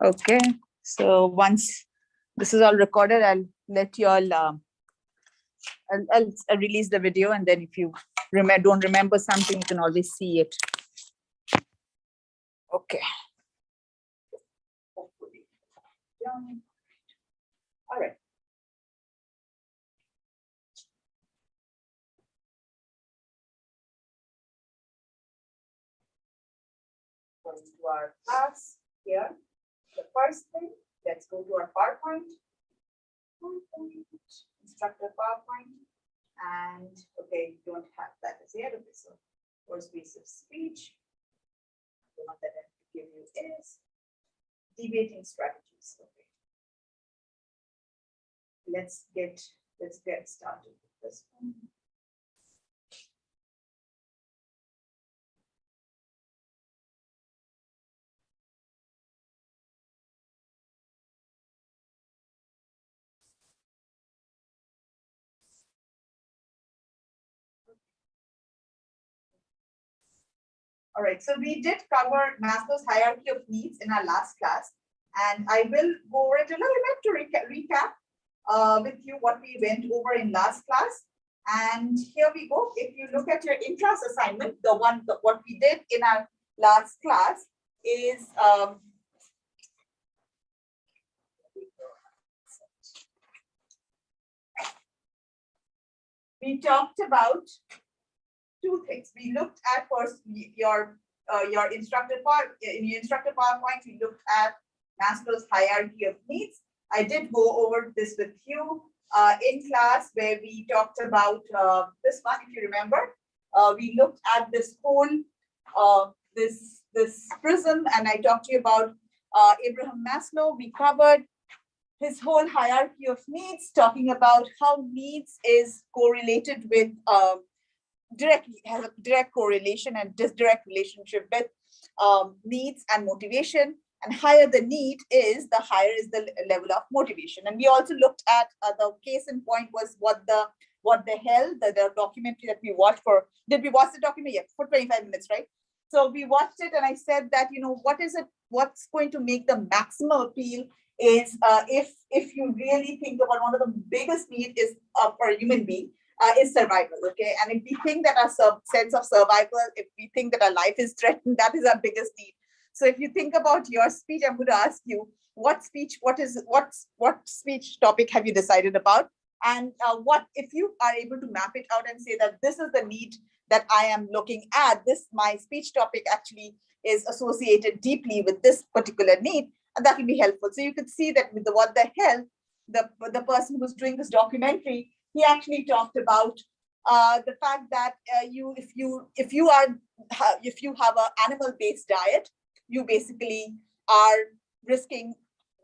Okay, so once this is all recorded, I'll let you all, I'll release the video, and then if you don't remember something, you can always see it. Okay. Hopefully. All right. Going to our class here. The first thing, let's go to our PowerPoint. Instructor PowerPoint. And okay, you don't have that as yet. Okay, so first piece of speech. The one that I give you is debating strategies. Okay. Let's get started with this one. All right, so we did cover Maslow's hierarchy of needs in our last class, and I will go over it a little bit to recap with you what we went over in last class. And here we go. If you look at your in-class assignment, what we did in our last class is we talked about two things. We looked at first your instructor part in your instructor PowerPoint. We looked at Maslow's hierarchy of needs. I did go over this with you in class where we talked about this one. If you remember, we looked at this whole this prism, and I talked to you about Abraham Maslow. We covered his whole hierarchy of needs, talking about how needs is correlated with has a direct correlation and direct relationship with needs and motivation. And higher the need is, the higher is the level of motivation. And we also looked at the case in point was what the hell, the documentary that we watched for. Did we watch the documentary? Yes, for 25 minutes, right? So we watched it, and I said that, you know, what's going to make the maximum appeal is if you really think about one of the biggest needs is for a human being is survival. Okay, and if we think that our sense of survival, if we think that our life is threatened, that is our biggest need. So if you think about your speech, I'm going to ask you what speech topic have you decided about, and what if you are able to map it out and say that this is the need that I am looking at, this my speech topic actually is associated deeply with this particular need, and that will be helpful. So you could see that with the what the hell, the person who's doing this documentary, he actually talked about the fact that if you have an animal-based diet, you basically are risking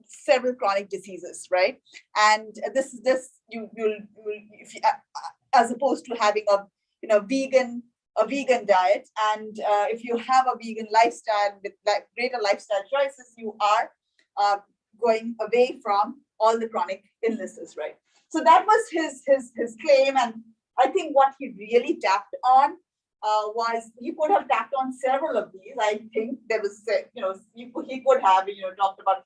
several chronic diseases, right? And this you'll if you, as opposed to having a vegan diet, and if you have a vegan lifestyle with greater lifestyle choices, you are going away from all the chronic illnesses, right? So that was his claim, and I think what he really tapped on was, you could have tapped on several of these. I think there was, he could have, talked about.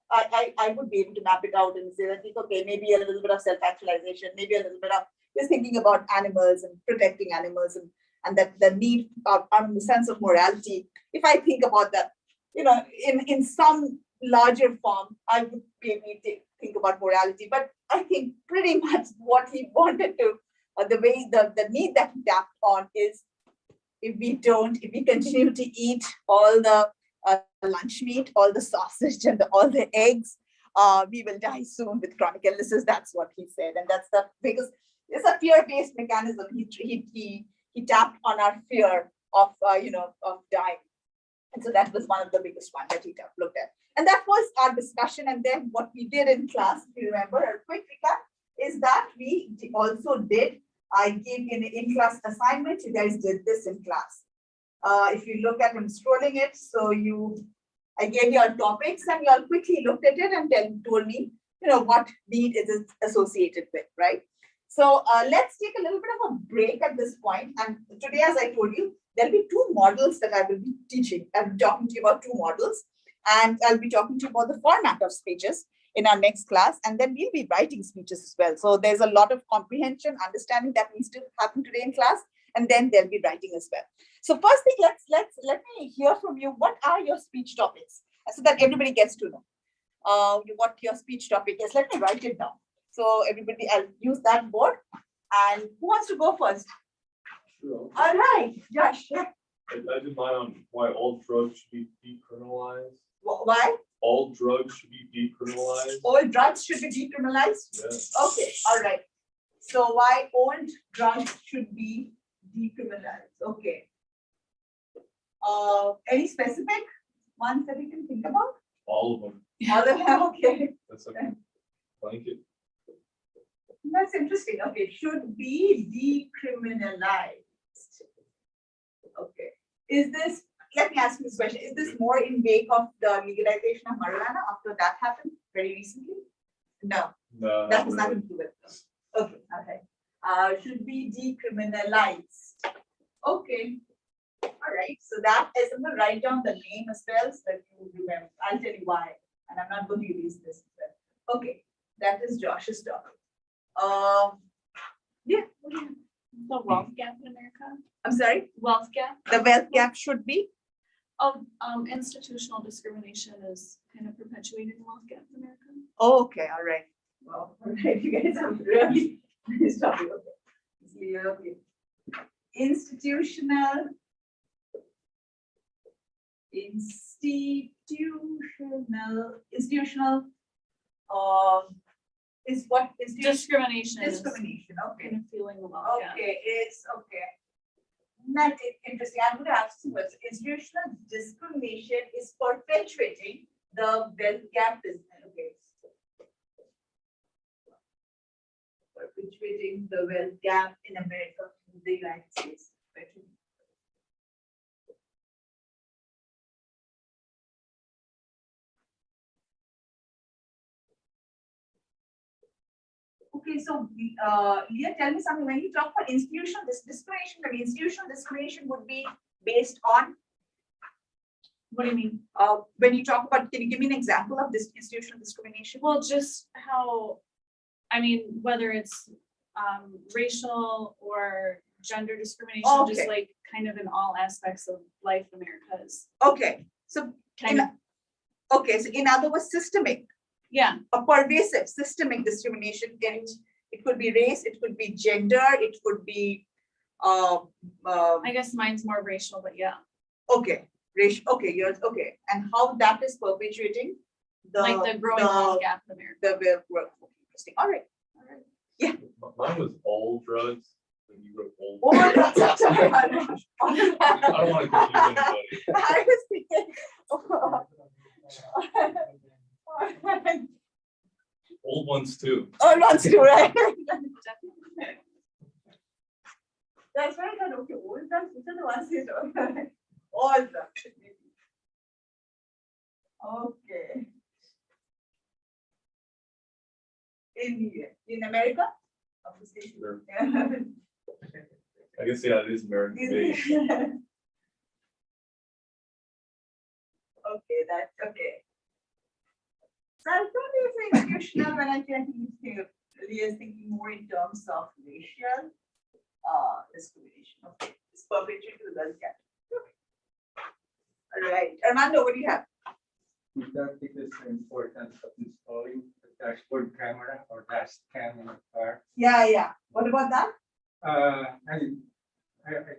I would be able to map it out and say that, okay, maybe a little bit of self-actualization, maybe a little bit of just thinking about animals and protecting animals, and that the need of the sense of morality. If I think about that, in some larger form, I would be able to think about morality. But I think pretty much what he wanted to, the need that he tapped on is, if we continue to eat all the lunch meat, all the sausage, and all the eggs, we will die soon with chronic illnesses. That's what he said, and that's because it's a fear-based mechanism. He tapped on our fear of of dying, and so that was one of the biggest one that he looked at. And that was our discussion. And then what we did in class, if you remember, a quick recap, is that we also did, I gave an in-class assignment. You guys did this in class. If you look at, I'm scrolling it, so I gave you all topics, and you all quickly looked at it and told me, what need is it associated with, right? So let's take a little bit of a break at this point. And today, as I told you, there'll be two models that I will be teaching. I'm talking to you about two models. And I'll be talking to you about the format of speeches in our next class, and then we'll be writing speeches as well. So there's a lot of comprehension, understanding that needs to happen today in class, and then there'll be writing as well. So first thing, let me hear from you. What are your speech topics, so that everybody gets to know what your speech topic is? Let me write it down. So everybody, I'll use that board. And who wants to go first? Sure. All right, Josh. I did mine on why all drugs should be decriminalized. Why? All drugs should be decriminalized. All drugs should be decriminalized? Yes. Okay, all right. So why all drugs should be decriminalized? Okay. Any specific ones that you can think about? All of them. All of them, okay. That's a blanket. That's interesting. Okay, should be decriminalized. Okay. Is this, let me ask you this question. Is this more in wake of the legalization of marijuana after that happened very recently? No, No, that not has really. nothing to do with it. Okay, okay. Should be decriminalized. Okay. All right. So that is, I'm going to write down the name as well so that you remember. I'll tell you why. And I'm not going to use this as well. Okay. That is Josh's topic. Yeah. What do you- The wealth gap in America. I'm sorry. Wealth gap. The wealth gap should be. Oh, institutional discrimination is kind of perpetuating the wealth gap in America. Oh, okay. All right. Well, all right. You guys have really nice topic. Okay. Yeah, okay. Institutional is what Discrimination is discrimination. Okay. kind of fueling the wealth gap. Okay, is okay. Not interesting. I'm going to ask you what's institutional discrimination is perpetuating the wealth gap business. Okay. Perpetuating the wealth gap in America, in the United States. Okay, so Leah, tell me something. When you talk about institutional discrimination, the institutional discrimination would be based on. What do you mean? When you talk about, can you give me an example of this institutional discrimination? Well, just how, I mean, whether it's racial or gender discrimination, just Okay. like kind of in all aspects of life, America is Okay, so kind of, okay, so in other words, systemic, yeah, a pervasive systemic discrimination can, it could be race, it could be gender, it could be I guess mine's more racial, but yeah, okay, race, okay, yours, okay, and how that is perpetuating the like the growing wealth gap in America. the work. Interesting. All right. Mine was all drugs. When you wrote all. Oh my God, sorry. I don't want to confuse anybody. I was thinking. Old ones too. Oh, not too right. Definitely. That's why I thought, okay, old drugs, which are the ones you don't. All drugs. Okay. In America? Obviously. Sure. Yeah. I guess, yeah, it is American based. Okay, that's okay. So I thought it was institutional when I think Leah is thinking more in terms of racial discrimination. Okay, it's perpetuated to the wealth gap. All right, Armando, what do you have? We don't think it's the importance of installing the dashboard camera or dash cam in a car. Yeah. What about that? I think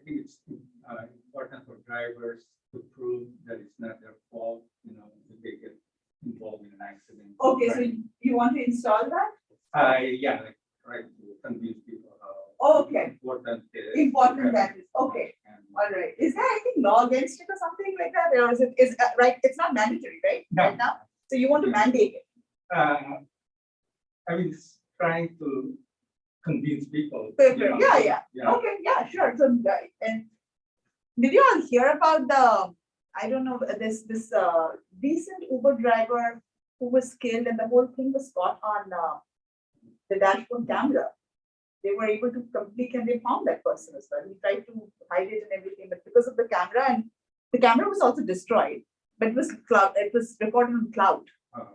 it's important for drivers to prove that it's not their fault, you know, if they get involved in an accident. Okay, so you want to install that? Yeah, like try to convince people how Okay. important it is. Important that is, okay. All right. Is there anything law against it or something like that? Or is right? It's not mandatory, right? No. Right now? So you want to mandate it? I mean, it's trying to convince people. Yeah. Okay, yeah, sure. So, and did you all hear about I don't know, this recent Uber driver who was killed and the whole thing was caught on the dashboard camera? They were able to complete and they found that person as well. He tried to hide it and everything, but because of the camera, and the camera was also destroyed, but it was cloud, it was recorded on cloud,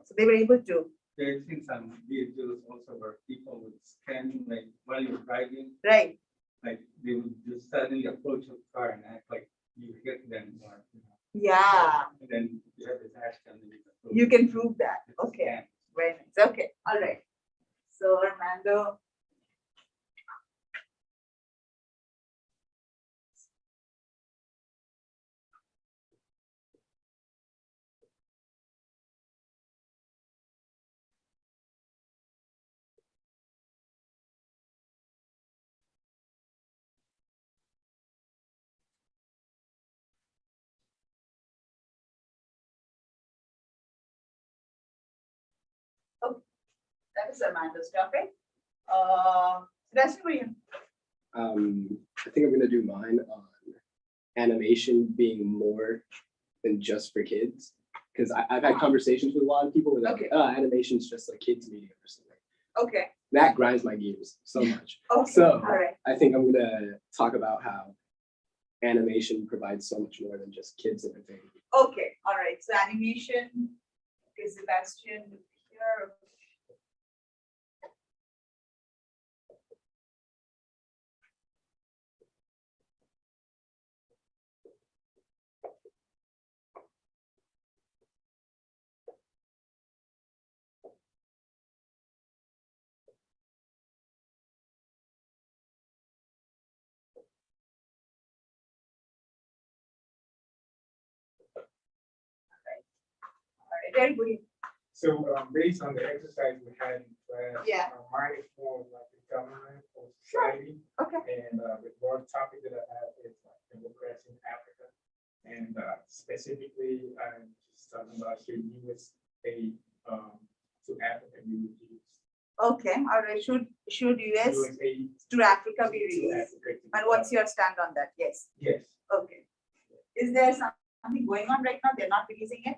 so they were able to, There's been some videos also where people would scan, like, while you're driving, right? like, they would just suddenly approach your car and act like you hit them or, Yeah, and then you have this action. and approach you can them. prove that, It's okay, scanned. very nice, okay, all right. So Armando. That is Amanda's topic. That's for you. I think I'm gonna do mine on animation being more than just for kids. Because I've had conversations with a lot of people where they're like, Okay. animation's just like kids media or something. Okay, That grinds my gears so much. okay, So- all right, I think I'm gonna talk about how animation provides so much more than just kids entertainment. okay, all right, so animation, is Sebastian here? All right, very good. So based on the exercise we had in class. Yeah. Mine is more like the government or society. Okay. And the more topic that I have is like democracy in Africa. And specifically, I'm just talking about the US aid to African refugees. Okay, all right, should US US aid to Africa be to released? Africa. And what's your stand on that? Yes, Yes. okay. Is there something going on right now? They're not releasing it?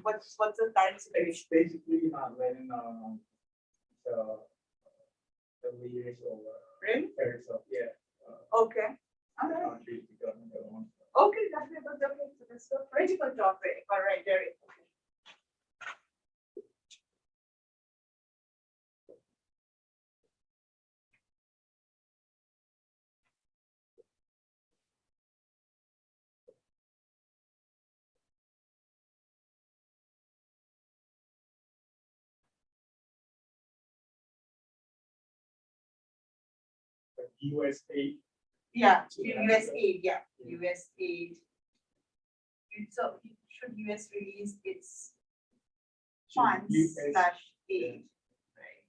What's the current It's situation? basically not letting the leaders or Really? parents of, yeah. Okay, all right. Countries to govern their own. Okay, that's it, that's okay, so that's a critical topic, all right, Derek. The US aid. Yeah, US aid, yeah, US aid. So should US release its funds US slash aid, right?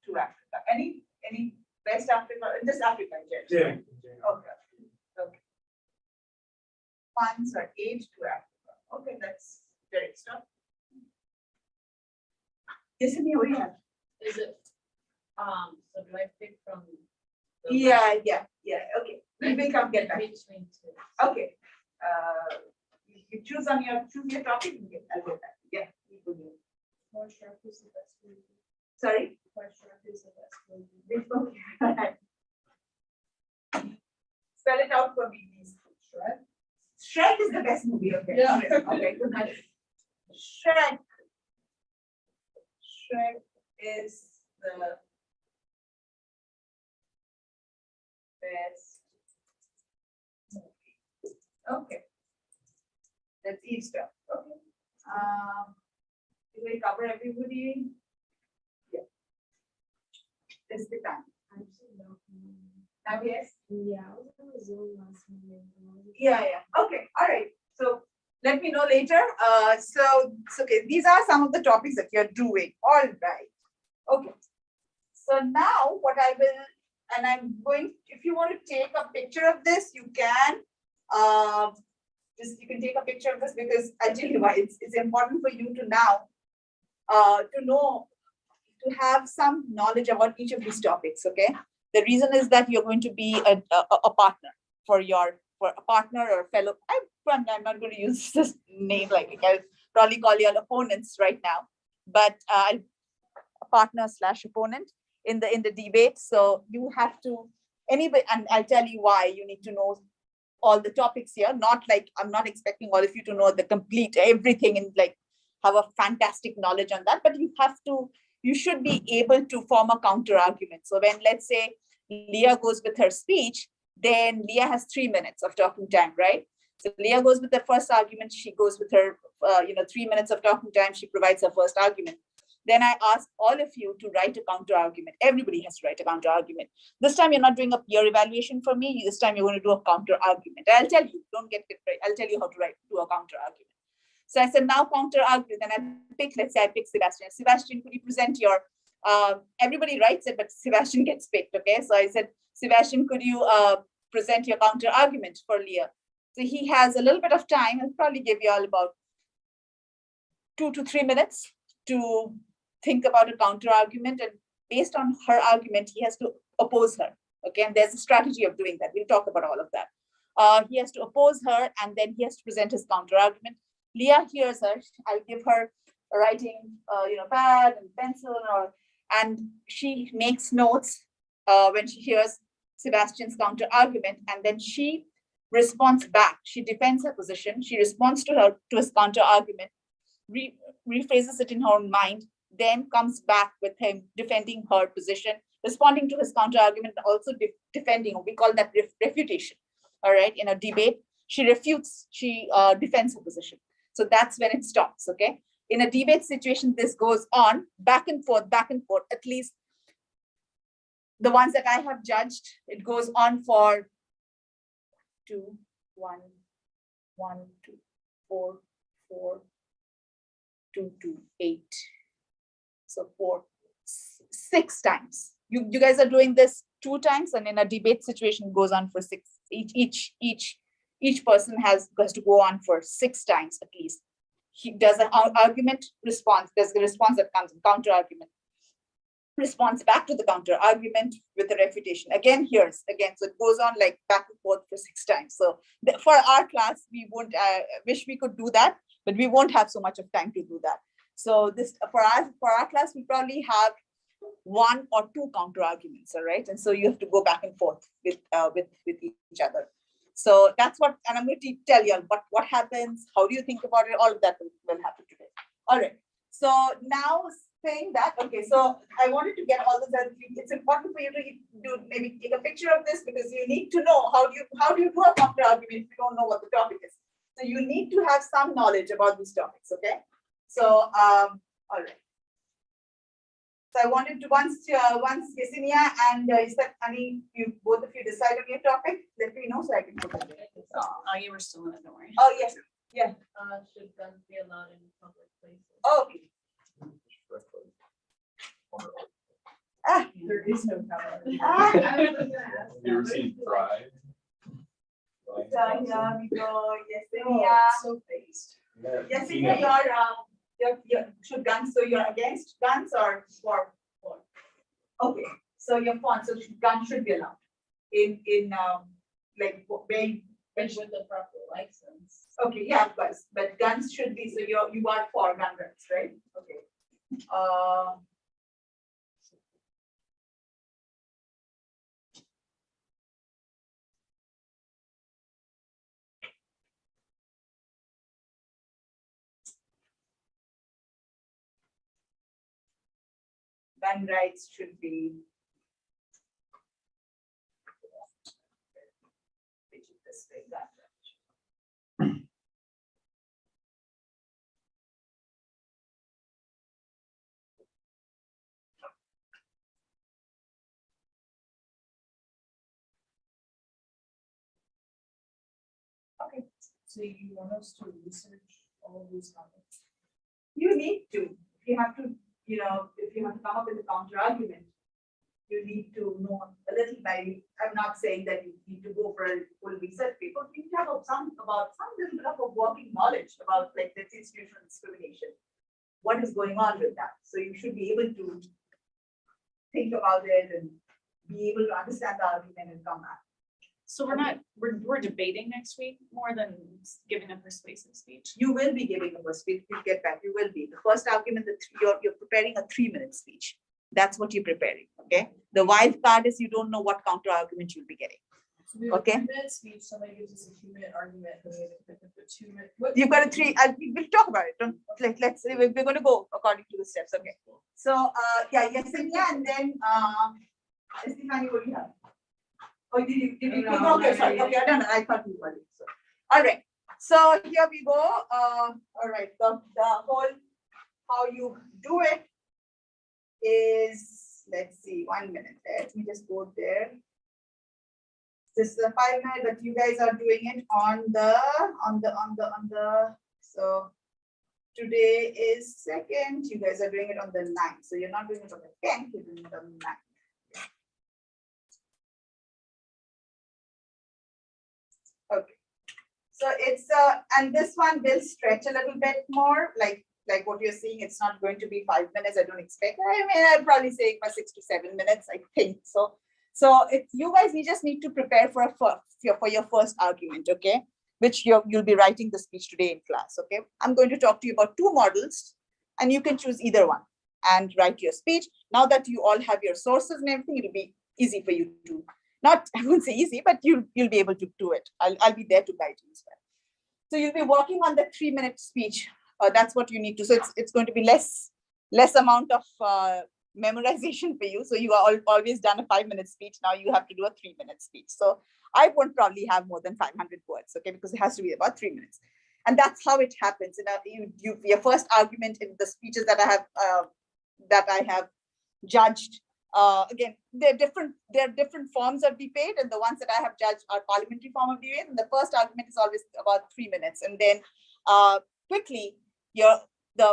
To Africa, any West Africa, just Africa, in Yeah. general? in general. Okay, okay. Funds or aid to Africa, okay, that's Derek stuff. Yes, Amy, what do you have? Is it, so do I pick from? the Yeah, okay, we will come get back, Between two. okay. You choose your topic, I'll get back, yeah. you can do it. More sharp is the best movie. Sorry? More sharp is the best movie. Okay. Spell it out for me, please. Shrek? Shrek is the best movie, okay. Yeah. Okay, good night. Shrek. Shrek is the best movie. Okay. That's Easter, okay. Did we cover everybody? Yeah. This is the time. Now, yes? Yeah, I was on the Zoom last Monday. Yeah, okay, all right, so let me know later, so, okay, these are some of the topics that you're doing, all right. Okay, so now what I will, and I'm going, if you want to take a picture of this, you can, you can take a picture of this, because I'll tell you why, it's important for you to now, to know, to have some knowledge about each of these topics, okay? The reason is that you're going to be a partner for a partner or a fellow. I'm not going to use this name, like I'll probably call you all opponents right now, but a partner slash opponent in the debate. So you have to anyway, and I'll tell you why you need to know all the topics here, not like, I'm not expecting all of you to know the complete everything and like have a fantastic knowledge on that, but you should be able to form a counter argument. So when, let's say, Leah goes with her speech, then Leah has 3 minutes of talking time, right? So Leah goes with the first argument, she goes with her, 3 minutes of talking time, she provides her first argument. Then I ask all of you to write a counter argument. Everybody has to write a counter argument. This time you're not doing a peer evaluation for me. This time you're going to do a counter argument. I'll tell you, don't get it right. I'll tell you how to do a counter argument. So I said, now counter argument. Then let's say I pick Sebastian. Sebastian, could you present your, everybody writes it, but Sebastian gets picked, okay? So I said, Sebastian, could you present your counter argument for Leah? So he has a little bit of time. I'll probably give you all about 2 to 3 minutes to think about a counter argument, and based on her argument, he has to oppose her. Okay, and there's a strategy of doing that. We'll talk about all of that. He has to oppose her, and then he has to present his counter argument. Leah hears her. I'll give her a writing, pad and pencil, and she makes notes when she hears Sebastian's counter argument, and then she responds back. She defends her position. She responds to his counter argument, rephrases it in her own mind, then comes back with him defending her position, responding to his counter argument, also defending, we call that refutation. All right, in a debate, she refutes, she defends her position. So that's when it stops, okay? In a debate situation, this goes on back and forth, at least the ones that I have judged, it goes on for 2, 1, 1, 2, 4, 4, 2, 2, 8. So 4, 6 times. You guys are doing this 2 times, and in a debate situation goes on for 6. Each person has to go on for 6 times at least. He does an argument, response. There's a response that comes in, counter argument. Responds back to the counter argument with a refutation. Again, so it goes on like back and forth for 6 times. So for our class, we won't, wish we could do that, but we won't have so much of time to do that. So this for our class, we probably have 1 or 2 counter arguments, all right? And so you have to go back and forth with each other. So that's what, and I'm going to tell you what happens, how do you think about it, all of that will happen today. All right. So now saying that, okay, so I wanted to get all this. It's important for you to maybe take a picture of this, because you need to know how do you do a counter argument if you don't know what the topic is. So you need to have some knowledge about these topics, okay? So, all right. So I wanted to, once Yesenia and Ani, you both of you decide on your topic, let me know so I can put it there. Oh, you were still in it, don't worry. Oh, yes, yeah, Should guns be allowed in public places? okay. There is no power. You ever seen Thrive? Here we go, Oh, Yesenia. it's so based. Yesenia, your should guns, so you're against guns or for? Okay, so your font, so guns should be allowed in like where Which with the proper license. okay, yeah, of course, but guns should be, so you are for gun rights, right? Okay. Gun rights should be. This way, gun rights. Okay, So you want us to research all of these topics? you need to, if you have to come up with a counter argument, you need to know a little by, I'm not saying that you need to go for a full research paper, you need to have some little bit of a working knowledge about like this institutional discrimination. What is going on with that? So you should be able to think about it and be able to understand the argument and come back. So we're debating next week more than giving a persuasive speech. You will be giving a first speech, you get back, you will be. The first argument, you're preparing a 3-minute speech. That's what you're preparing, okay? The wild card is you don't know what counter argument you'll be getting. So we have a Okay. 3-minute speech, somebody gives us a 2-minute argument, then we have to pick up a 2-minute. what- You've got a three, we'll talk about it. Don't, let's, we're going to go according to the steps, okay? So, yeah, Yesenia, and then, Estefany, what do you have? Oh, did you, No, okay, not sorry, really. okay, I don't know, I thought you got it. So, all right, so here we go, all right, the whole, how you do it is, let's see, 1 minute, let me just go there. This is a 5 minute, but you guys are doing it on the, so today is 2nd, you guys are doing it on the 9th, so you're not doing it on the 10th, you're doing it on the 9th. Okay, so it's, and this one will stretch a little bit more, like what you're seeing, it's not going to be 5 minutes, I don't expect, I mean, I'd probably say for 6 to 7 minutes, I think, so. So if you guys, you just need to prepare for your first argument, okay? Which you'll be writing the speech today in class, okay? I'm going to talk to you about 2 models and you can choose either one and write your speech. Now that you all have your sources and everything, it'll be easy for you to, not, I wouldn't say easy, but you'll be able to do it. I'll be there to guide you as well. So you'll be working on the 3-minute speech. That's what you need to, so it's going to be less amount of memorization for you. So you are always done a 5-minute speech. Now you have to do a 3-minute speech. So I won't probably have more than 500 words, okay? Because it has to be about 3 minutes. And that's how it happens. Your first argument in the speeches that I have judged. Again, there are different forms of debate, and the ones that I have judged are parliamentary form of debate. And the first argument is always about 3 minutes, and then quickly the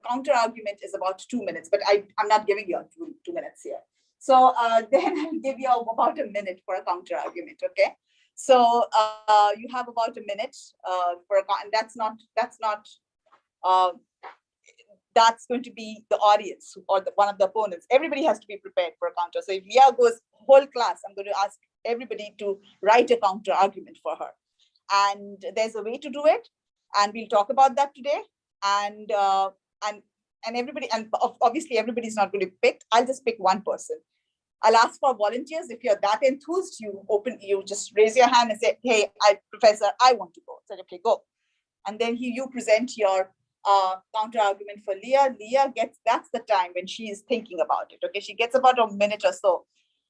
counter argument is about 2 minutes. But I'm not giving you 2 minutes here. So then I'll give you about a minute for a counter argument. Okay. So you have about a minute for a, and that's going to be the audience or one of the opponents. Everybody has to be prepared for a counter. So if Leah goes whole class, I'm going to ask everybody to write a counter argument for her. And there's a way to do it. And we'll talk about that today. And everybody, and obviously everybody's not going to be picked. I'll just pick one person. I'll ask for volunteers. If you're that enthused, you just raise your hand and say, hey, Professor, I want to go. So okay, go. And then you present your counter argument for Leah. Leah that's the time when she is thinking about it. Okay, she gets about a minute or so,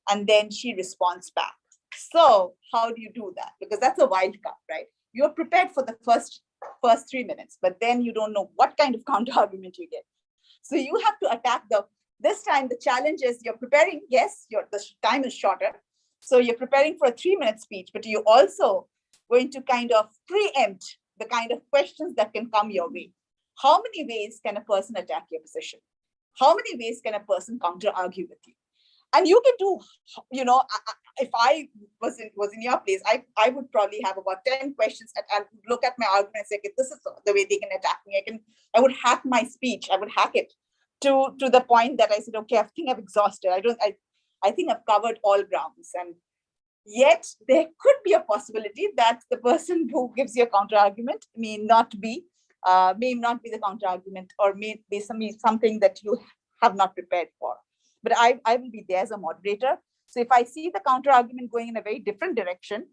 and then she responds back. So how do you do that? Because that's a wild card, right? You're prepared for the first 3 minutes, but then you don't know what kind of counter argument you get. So you have to attack this time the challenge is you're preparing, yes, the time is shorter. So you're preparing for a 3-minute speech, but you're also going to kind of preempt the kind of questions that can come your way. How many ways can a person attack your position? How many ways can a person counter argue with you? And you can do, if I was in your place, I would probably have about 10 questions and I'll look at my argument and say, okay, this is the way they can attack me. I would hack my speech. I would hack it to the point that I said, okay, I think I've exhausted. I think I've covered all grounds. And yet there could be a possibility that the person who gives you a counter argument may not be the counter argument, or may be something that you have not prepared for. But I will be there as a moderator. So if I see the counter argument going in a very different direction,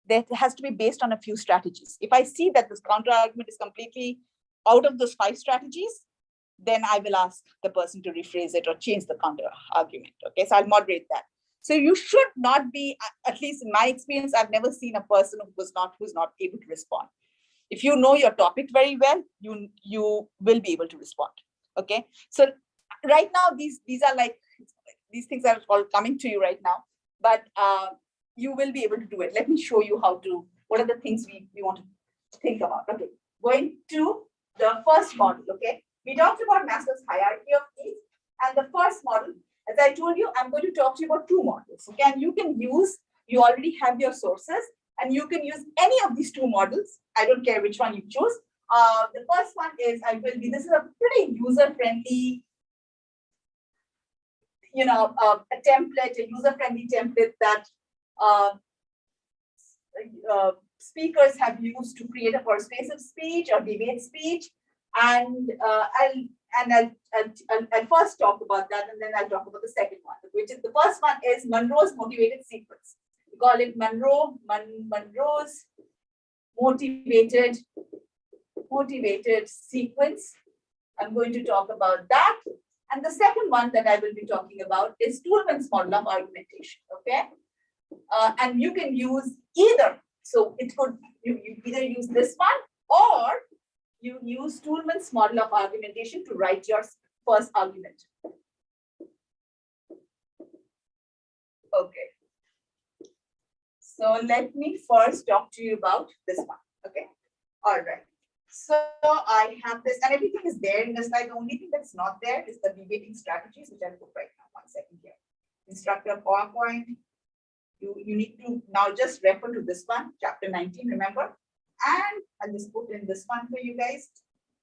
that has to be based on a few strategies. If I see that this counter argument is completely out of those 5 strategies, then I will ask the person to rephrase it or change the counter argument. Okay, so I'll moderate that. So you should not be, at least in my experience, I've never seen a person who's not able to respond. If you know your topic very well, you will be able to respond. Okay, so right now these are like, these things are all coming to you right now, but you will be able to do it. Let me show you what are the things we want to think about. Okay, going to the first model. Okay, we talked about Maslow's hierarchy of needs, and the first model, as I told you, I'm going to talk to you about 2 models. Okay, and you already have your sources, and you can use any of these 2 models. I don't care which one you choose. The first one is, this is a pretty user-friendly, a template, a user-friendly template that speakers have used to create a persuasive speech or debate speech. And I'll first talk about that, and then I'll talk about the second one, which is the first one is Monroe's motivated sequence. We call it Monroe's motivated sequence. I'm going to talk about that. And the second one that I will be talking about is Toulmin's model of argumentation, okay? And you can use either. So it could, you either use this one or you use Toulmin's model of argumentation to write your first argument. Okay. So let me first talk to you about this one, okay? All right. So I have this, and everything is there in the slide. The only thing that's not there is the debating strategies, which I'll put right now. 1 second here. Instructor PowerPoint. You need to now just refer to this one, chapter 19, remember? And I'll just put in this one for you guys.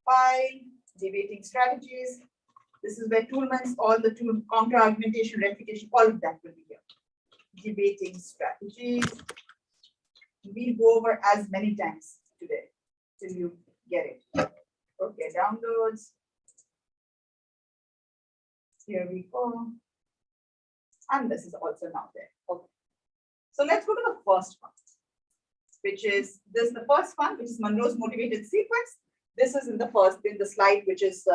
File, debating strategies. This is where Toulmin's, all the counter argumentation, refutation, all of that will be here. Debating strategies. We'll go over as many times today till you get it. Okay, downloads. Here we go. And this is also now there. Okay. So let's go to the first one, which is this, the first one, which is Monroe's motivated sequence. This is in the slide, which is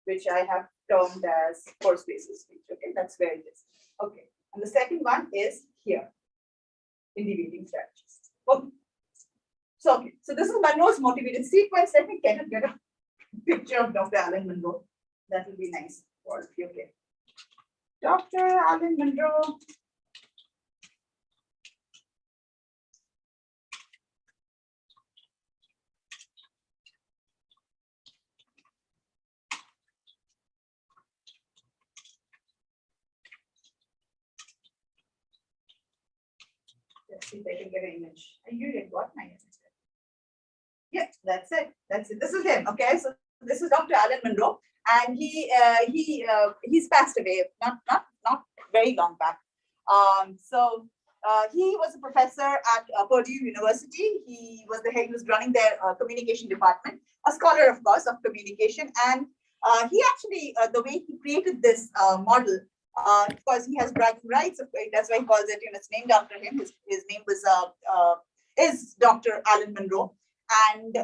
which I have termed as persuasive speech. Okay, that's where it is. Okay, and the second one is here in debating strategies. Okay. So, okay, so this is Monroe's motivated sequence. Let me get a picture of Dr. Alan Monroe. That will be nice for you. Okay. Dr. Alan Monroe. Let's see if I can get an image. You did what? My image. Yeah, that's it. That's it. This is him. Okay, so this is Dr. Alan Monroe, and he's passed away not very long back. He was a professor at Purdue University. He was running their communication department, a scholar, of course, of communication, and he actually the way he created this model. Because he has bragging rights, that's why he calls it, it's named after him. His name was is Dr. Alan Monroe, and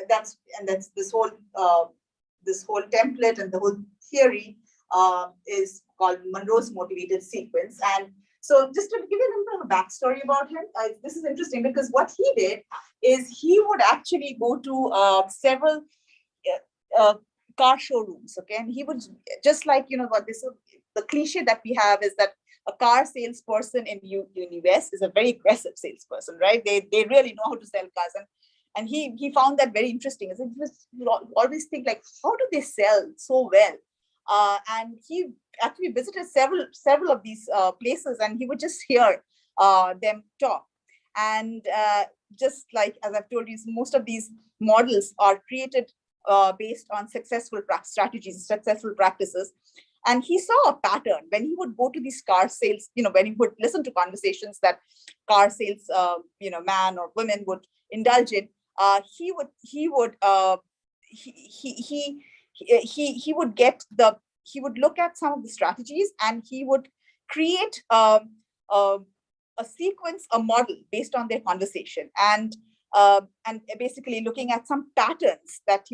that's this whole template and the whole theory is called Monroe's motivated sequence. And so, just to give you a little bit of a backstory about him, this is interesting because what he did is he would actually go to several car showrooms, okay, and he would just like what this. The cliche that we have is that a car salesperson in US is a very aggressive salesperson, right? They really know how to sell cars, and he found that very interesting. As you always think like, how do they sell so well? And he actually visited several of these places, and he would just hear them talk. And just like as I've told you, most of these models are created based on successful strategies, successful practices. And he saw a pattern when he would go to these car sales, when he would listen to conversations that car sales, man or women would indulge in. He would look at some of the strategies, and he would create a sequence, a model based on their conversation, and basically looking at some patterns that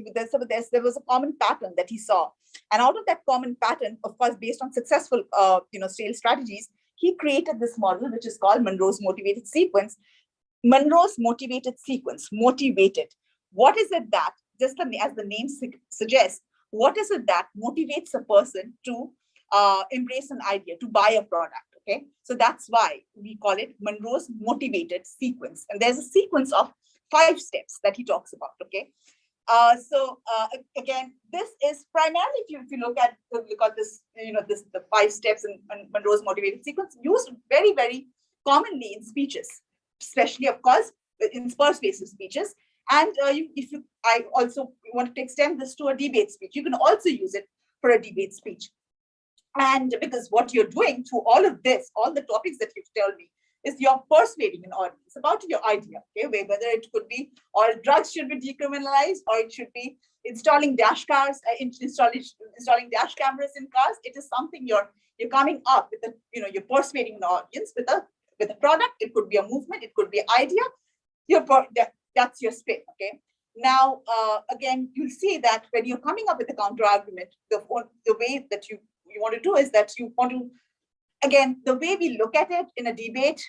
there was a common pattern that he saw. And out of that common pattern, of course, based on successful, sales strategies, he created this model, which is called Monroe's motivated sequence. Monroe's motivated sequence, motivated. What is it that, just as the name suggests, what is it that motivates a person to embrace an idea, to buy a product? Okay, so that's why we call it Monroe's motivated sequence. And there's a sequence of 5 steps that he talks about. Okay. Again, this is primarily, if you look at this, the 5 steps in Monroe's motivated sequence, used very, very commonly in speeches, especially, of course, in persuasive speeches. And I also wanted to extend this to a debate speech. You can also use it for a debate speech. And because what you're doing through all of this, all the topics that you've told me, is you're persuading an audience about your idea, okay? Whether it could be, or drugs should be decriminalized, or it should be installing dash cars, installing dash cameras in cars. It is something you're coming up with, you're persuading an audience with a product. It could be a movement, it could be an idea. That's your spin, okay? Now, again, you'll see that when you're coming up with a counter argument, the way that you want to do is that you want to, again, the way we look at it in a debate,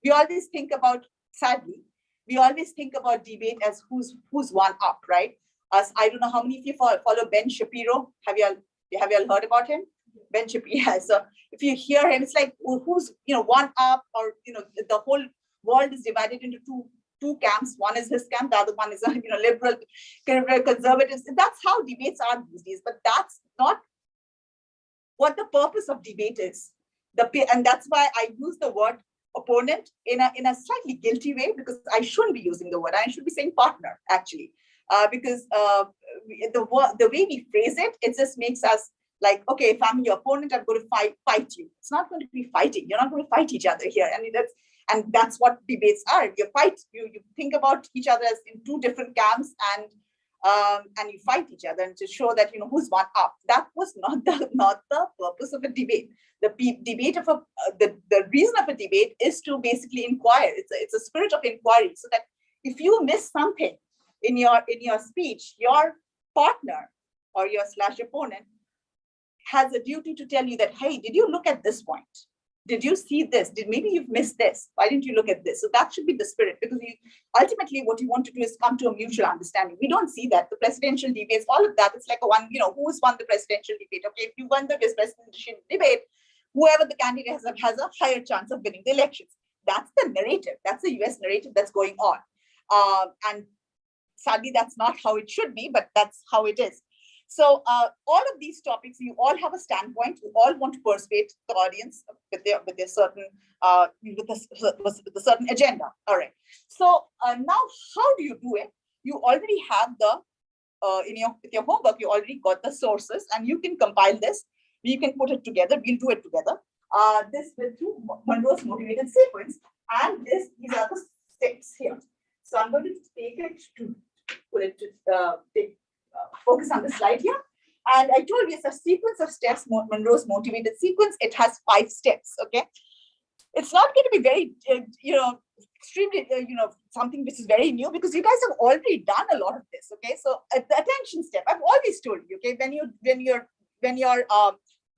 we always think about, sadly, we always think about debate as who's one up, right? I don't know how many of you follow Ben Shapiro. Have you all heard about him? Ben Shapiro. Yeah. So if you hear him, it's like who's one up, or the whole world is divided into two camps. One is his camp, the other one is liberal, conservatives. That's how debates are these days. But that's not what the purpose of debate is. And that's why I use the word opponent in a slightly guilty way, because I shouldn't be using the word. I should be saying partner, actually, because the way we phrase it, it just makes us like, okay, if I'm your opponent, I'm going to fight you. It's not going to be fighting. You're not going to fight each other here. I mean, that's what debates are. You think about each other as in two different camps, and you fight each other, and to show that who's one up. That was not the purpose of a debate. The reason of a debate is to basically inquire. It's a spirit of inquiry, so that if you miss something in your speech, your partner or your opponent has a duty to tell you that, hey, did you look at this point? Did you see this? Maybe you've missed this? Why didn't you look at this? So that should be the spirit, because ultimately what you want to do is come to a mutual understanding. We don't see that. The presidential debates, all of that, it's like who's won the presidential debate? Okay, if you won the presidential debate, whoever the candidate has a higher chance of winning the elections. That's the narrative. That's the US narrative that's going on. And sadly, that's not how it should be, but that's how it is. So all of these topics, you all have a standpoint. You all want to persuade the audience with a certain agenda. All right. So now, how do you do it? You already have with your homework. You already got the sources, and you can compile this. You can put it together. We'll do it together. This with through Monroe's motivated sequence, and these are the steps here. So I'm going to take it to put it to focus on the slide here. And I told you it's a sequence of steps, Monroe's motivated sequence. It has 5 steps, okay? It's not going to be very, extremely, something which is very new, because you guys have already done a lot of this, okay? So the attention step, I've always told you, okay, when you're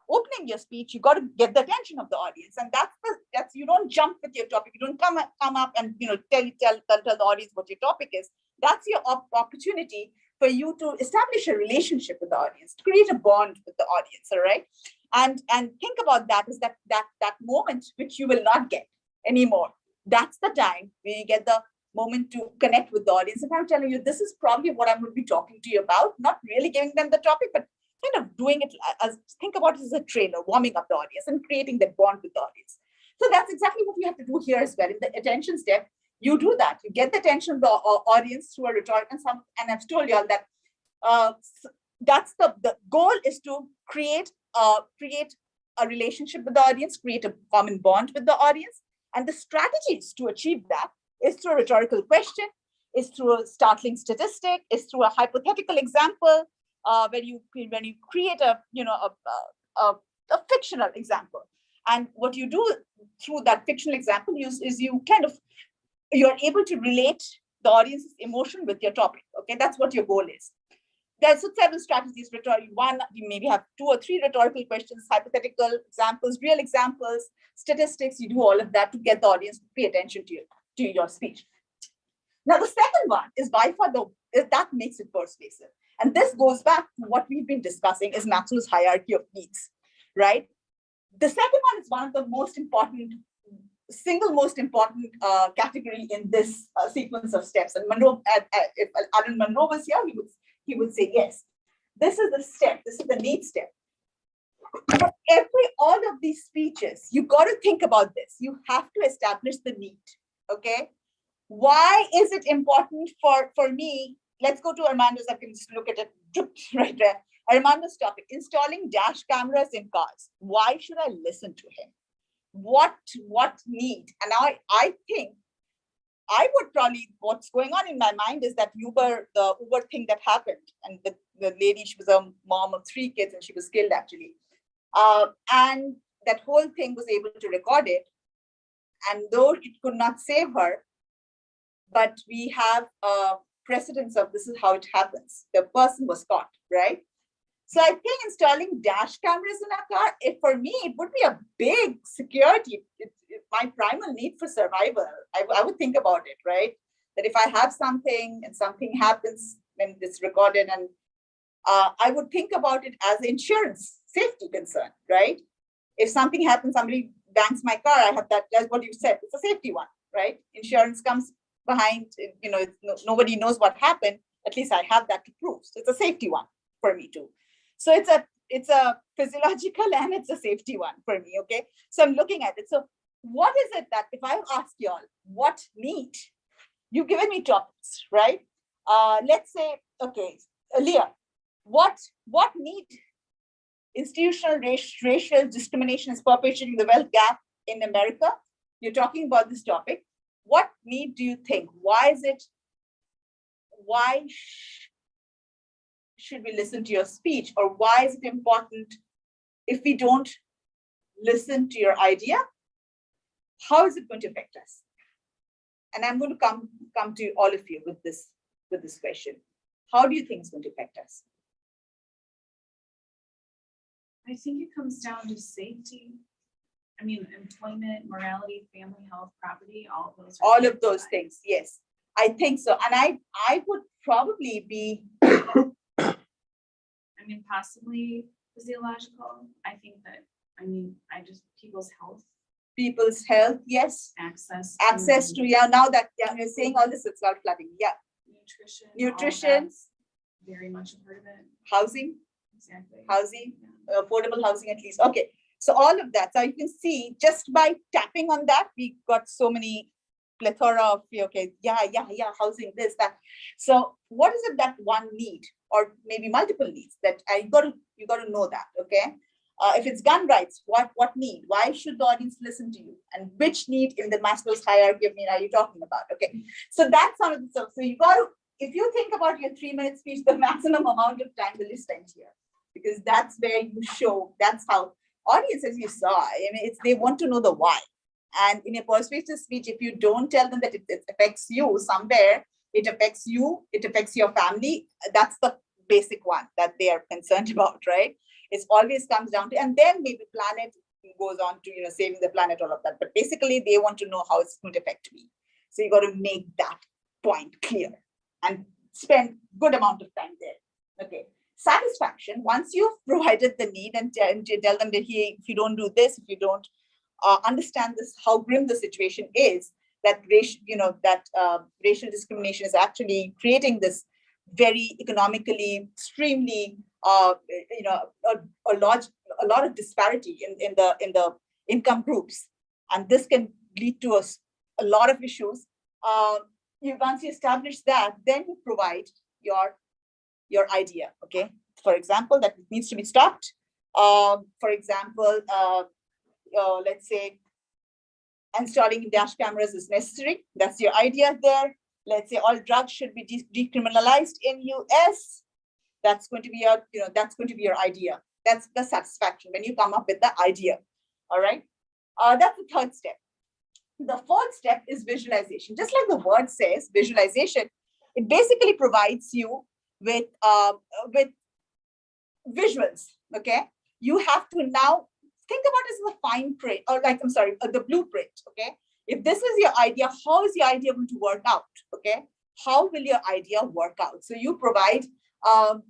opening your speech, you got to get the attention of the audience, and that's you don't jump with your topic. You don't come up and tell the audience what your topic is. That's your opportunity for you to establish a relationship with the audience, to create a bond with the audience, all right? And think about that is that moment which you will not get anymore. That's the time when you get the moment to connect with the audience. And I'm telling you, this is probably what I'm going to be talking to you about, not really giving them the topic, but kind of doing it think about it as a trainer, warming up the audience and creating that bond with the audience. So that's exactly what we have to do here as well. In the attention step, you do that. You get the attention of the audience through a rhetoric, and I've told you all that that's the goal is to create a relationship with the audience, create a common bond with the audience. And the strategies to achieve that is through a rhetorical question, is through a startling statistic, is through a hypothetical example, when you create a fictional example. And what you do through that fictional example is you're able to relate the audience's emotion with your topic. Okay, that's what your goal is. There's several strategies. One, you maybe have 2 or 3 rhetorical questions, hypothetical examples, real examples, statistics. You do all of that to get the audience to pay attention to your speech. Now, the second one is by far that makes it persuasive. And this goes back to what we've been discussing is Maslow's hierarchy of needs, right? The second one is one of the single most important category in this sequence of steps. And Monroe, if Alan Monroe was here, he would say, yes, this is the step, this is the need step. For all of these speeches, you got to think about this. You have to establish the need, okay? Why is it important for me? Let's go to Armando's, I can just look at it right there. Armando's topic, installing dash cameras in cars. Why should I listen to him? what need. And I think I would probably, what's going on in my mind is that the Uber thing that happened, and the lady, she was a mom of 3 kids and she was killed actually. And that whole thing was able to record it. And though it could not save her, but we have precedence of this is how it happens. The person was caught, right? So I think installing dash cameras in a car, for me, it would be a big security. It's my primal need for survival. I would think about it, right? That if I have something and something happens when it's recorded, and I would think about it as insurance safety concern, right? If something happens, somebody bangs my car, I have that's what you said. It's a safety one, right? Insurance comes behind, nobody knows what happened. At least I have that to prove. So it's a safety one for me too. So it's a physiological and it's a safety one for me, okay? So I'm looking at it. So what is it that, if I ask y'all, what need? You've given me topics, right? Let's say, okay, Leah, what need institutional racial discrimination is perpetuating the wealth gap in America? You're talking about this topic. What need do you think? Why should we listen to your speech? Or why is it important if we don't listen to your idea? How is it going to affect us? And I'm going to come to all of you with this question. How do you think it's going to affect us? I think it comes down to safety. I mean, employment, morality, family health, property, all of those. All of those things, yes. I think so. And I would probably be, I mean, possibly physiological. I think that, people's health, yes. access. Access to, yeah, now that you're saying all this, it's not flooding, yeah. Nutrition. all of Nutrition, that's Very much a part of it. housing, Exactly. Yeah. affordable housing at least. Okay, so all of that. So you can see just by tapping on that, we got so many plethora of, okay, yeah, housing, this, that. So what is it that one need, or maybe multiple needs that you got to know that, okay? If it's gun rights, what need? Why should the audience listen to you? And which need in the Maslow's hierarchy of need are you talking about? Okay, so that's some of the stuff. So you got to, if you think about your 3-minute speech, the maximum amount of time will be spent here, because that's where you show. That's how audiences, you saw. I mean, they want to know the why. And in a persuasive speech, if you don't tell them that it affects you somewhere, it affects you, it affects your family. That's the basic one that they are concerned about, right? It always comes down to, and then maybe planet goes on to, saving the planet, all of that. But basically, they want to know how it's going to affect me. So you got to make that point clear and spend good amount of time there. Okay. Satisfaction, once you've provided the need and tell them that if you don't do this, if you don't understand this, how grim the situation is, that racial discrimination is actually creating this very economically extremely a lot of disparity in the income groups, and this can lead to a lot of issues. Once you establish that, then you provide your idea. Okay, for example, that it needs to be stopped. For example, let's say installing dash cameras is necessary. That's your idea there. Let's say all drugs should be decriminalized in US. That's going to be your idea. That's the satisfaction when you come up with the idea. All right. That's the third step. The fourth step is visualization. Just like the word says, visualization, it basically provides you with visuals. Okay. You have to now think about it as the fine print, or the blueprint. Okay. If this is your idea, how is your idea going to work out? Okay. How will your idea work out? So you provide, or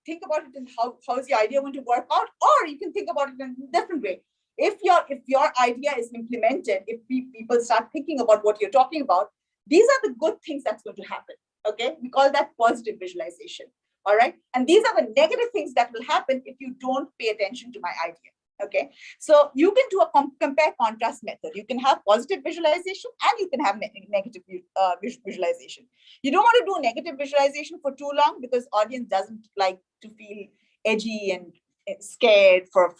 think about it in how is your idea going to work out, or you can think about it in a different way. If your idea is implemented, if people start thinking about what you're talking about, these are the good things that's going to happen. Okay, we call that positive visualization. All right, and these are the negative things that will happen if you don't pay attention to my idea. Okay, so you can do a compare contrast method. You can have positive visualization and you can have negative visualization. You don't want to do negative visualization for too long, because audience doesn't like to feel edgy and scared for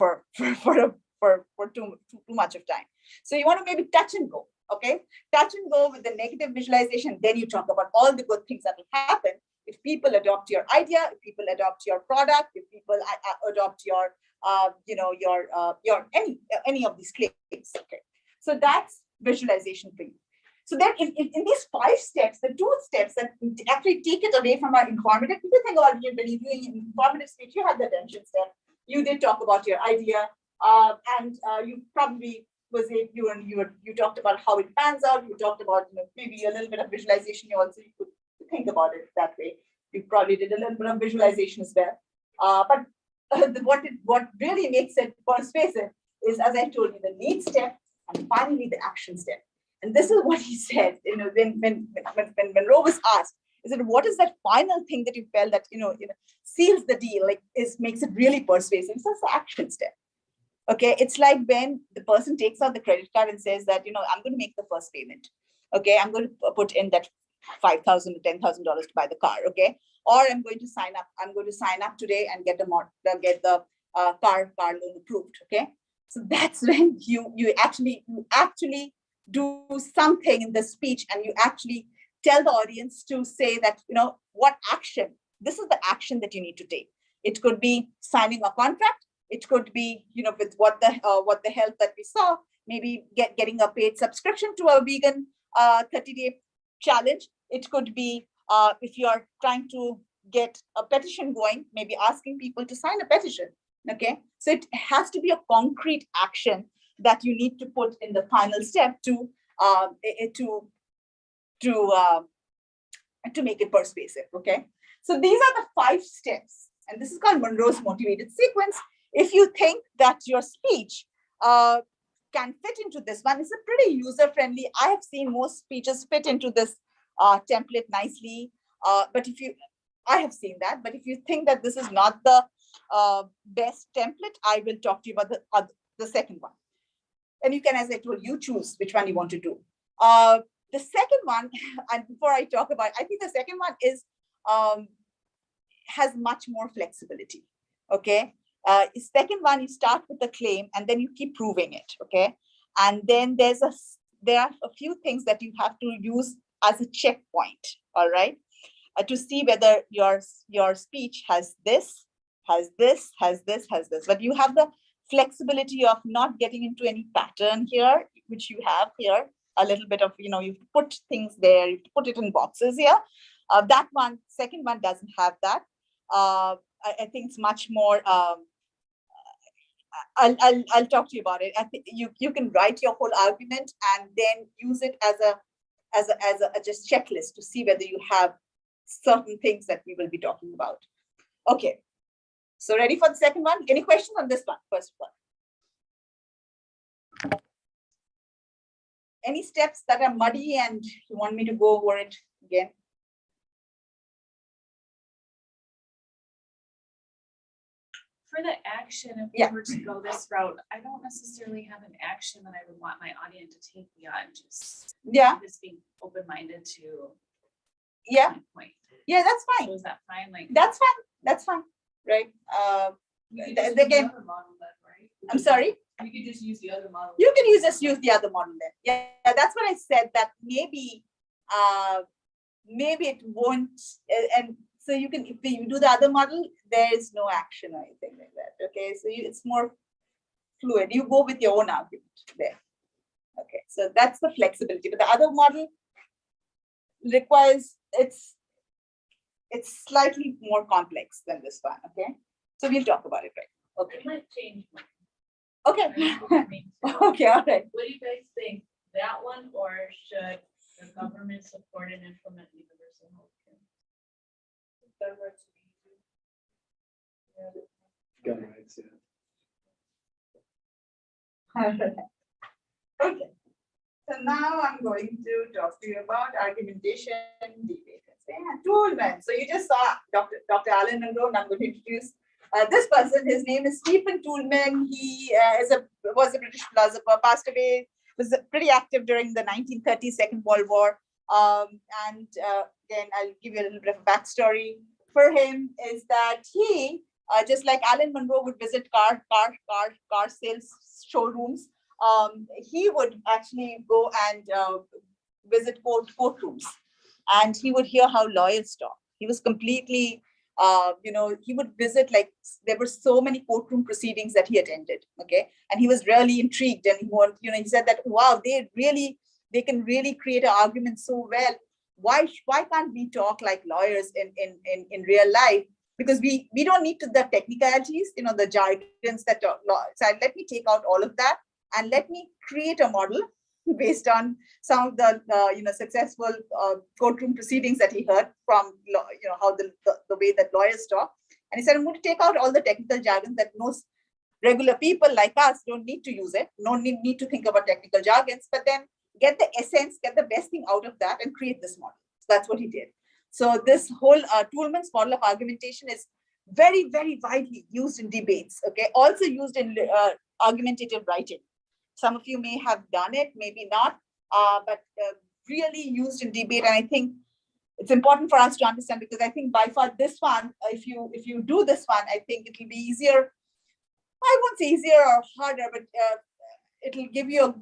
for too much of time. So you want to maybe touch and go, okay? Touch and go with the negative visualization. Then you talk about all the good things that will happen if people adopt your idea, if people adopt your product, if people adopt your, any of these claims. Okay, so that's visualization for you. So then, if in these 5 steps, the 2 steps that actually take it away from our informative, if you think about it, when you're doing informative speech, you have the attention step. You did talk about your idea, and you probably you talked about how it pans out. You talked about maybe a little bit of visualization. You also could think about it that way. You probably did a little bit of visualization as well. But what really makes it persuasive is, as I told you, the need step and finally the action step. And this is what he said. When Monroe was asked, he said, "What is that final thing that you felt that seals the deal? Makes it really persuasive?" So it's the action step. Okay, it's like when the person takes out the credit card and says that I'm going to make the first payment. Okay, I'm going to put in that $5,000 to $10,000 to buy the car. Okay, or I'm going to sign up. I'm going to sign up today and get the car loan approved. Okay, so that's when you actually do something in the speech, and you actually tell the audience to say that what action. This is the action that you need to take. It could be signing a contract. It could be with what the health that we saw. Maybe getting a paid subscription to a vegan 30-day challenge. It could be if you are trying to get a petition going, maybe asking people to sign a petition. Okay, so it has to be a concrete action that you need to put in the final step to make it persuasive. Okay, so these are the 5 steps, and this is called Monroe's motivated sequence. If you think that your speech can fit into this one, it's a pretty user-friendly. I have seen most speeches fit into this template nicely. But I have seen that. But if you think that this is not the best template, I will talk to you about the second one. And you can, as I told you, choose which one you want to do. The second one, and before I talk about, I think the second one is has much more flexibility. Okay. Second one, you start with the claim and then you keep proving it. Okay. And then there are a few things that you have to use as a checkpoint. All right. To see whether your speech has this, has this, has this, has this. But you have the flexibility of not getting into any pattern here, which you have here. A little bit of, you put things there, you put it in boxes here. That one, second one doesn't have that. I think it's much more. I'll talk to you about it. I think you can write your whole argument and then use it as a just checklist to see whether you have certain things that we will be talking about. Okay, so ready for the second one? Any questions on this one? First one. Any steps that are muddy and you want me to go over it again? For the action, if Yeah. we were to go this route, I don't necessarily have an action that I would want my audience to take beyond just being open-minded to my point. Yeah, that's fine. So is that fine? That's fine. Right. Again, I'm sorry. You could just use the other model. You can just use the other model then. Yeah, that's what I said, that maybe it won't, and so you can, if you do the other model, there is no action or anything like that. Okay, so it's more fluid. You go with your own argument there. Okay, so that's the flexibility. But the other model requires, it's slightly more complex than this one. Okay, so we'll talk about it, right? Okay. It might change. Okay. Okay, all right. What do you guys think? That one, or should the government support and implement universal healthcare? Gun rights, yeah. Okay. So now I'm going to talk to you about argumentation debate. Toolman. So you just saw Dr. Alan Monroe, and I'm going to introduce this person. His name is Stephen Toulmin. He was a British philosopher, passed away, was pretty active during the 1930s Second World War. And again, I'll give you a little bit of a backstory. For him is that he, just like Alan Monroe would visit car sales showrooms, he would actually go and visit courtrooms, and he would hear how lawyers talk. He was completely, he would visit, like, there were so many courtroom proceedings that he attended, okay? And he was really intrigued, and he said that, wow, they can really create an argument so well. Why can't we talk like lawyers in real life? Because we don't need the technicalities, the jargons that talk law. So let me take out all of that and let me create a model based on some of the successful courtroom proceedings that he heard from how the way that lawyers talk. And he said, I'm going to take out all the technical jargon that most regular people like us don't need to use it, no need to think about technical jargons, but then get the essence, get the best thing out of that and create this model. So that's what he did. So this whole Toulmin's model of argumentation is very, very widely used in debates, okay? Also used in argumentative writing. Some of you may have done it, maybe not, but really used in debate. And I think it's important for us to understand, because I think by far this one, if you do this one, I think it will be easier. I won't say easier or harder, but it'll give you a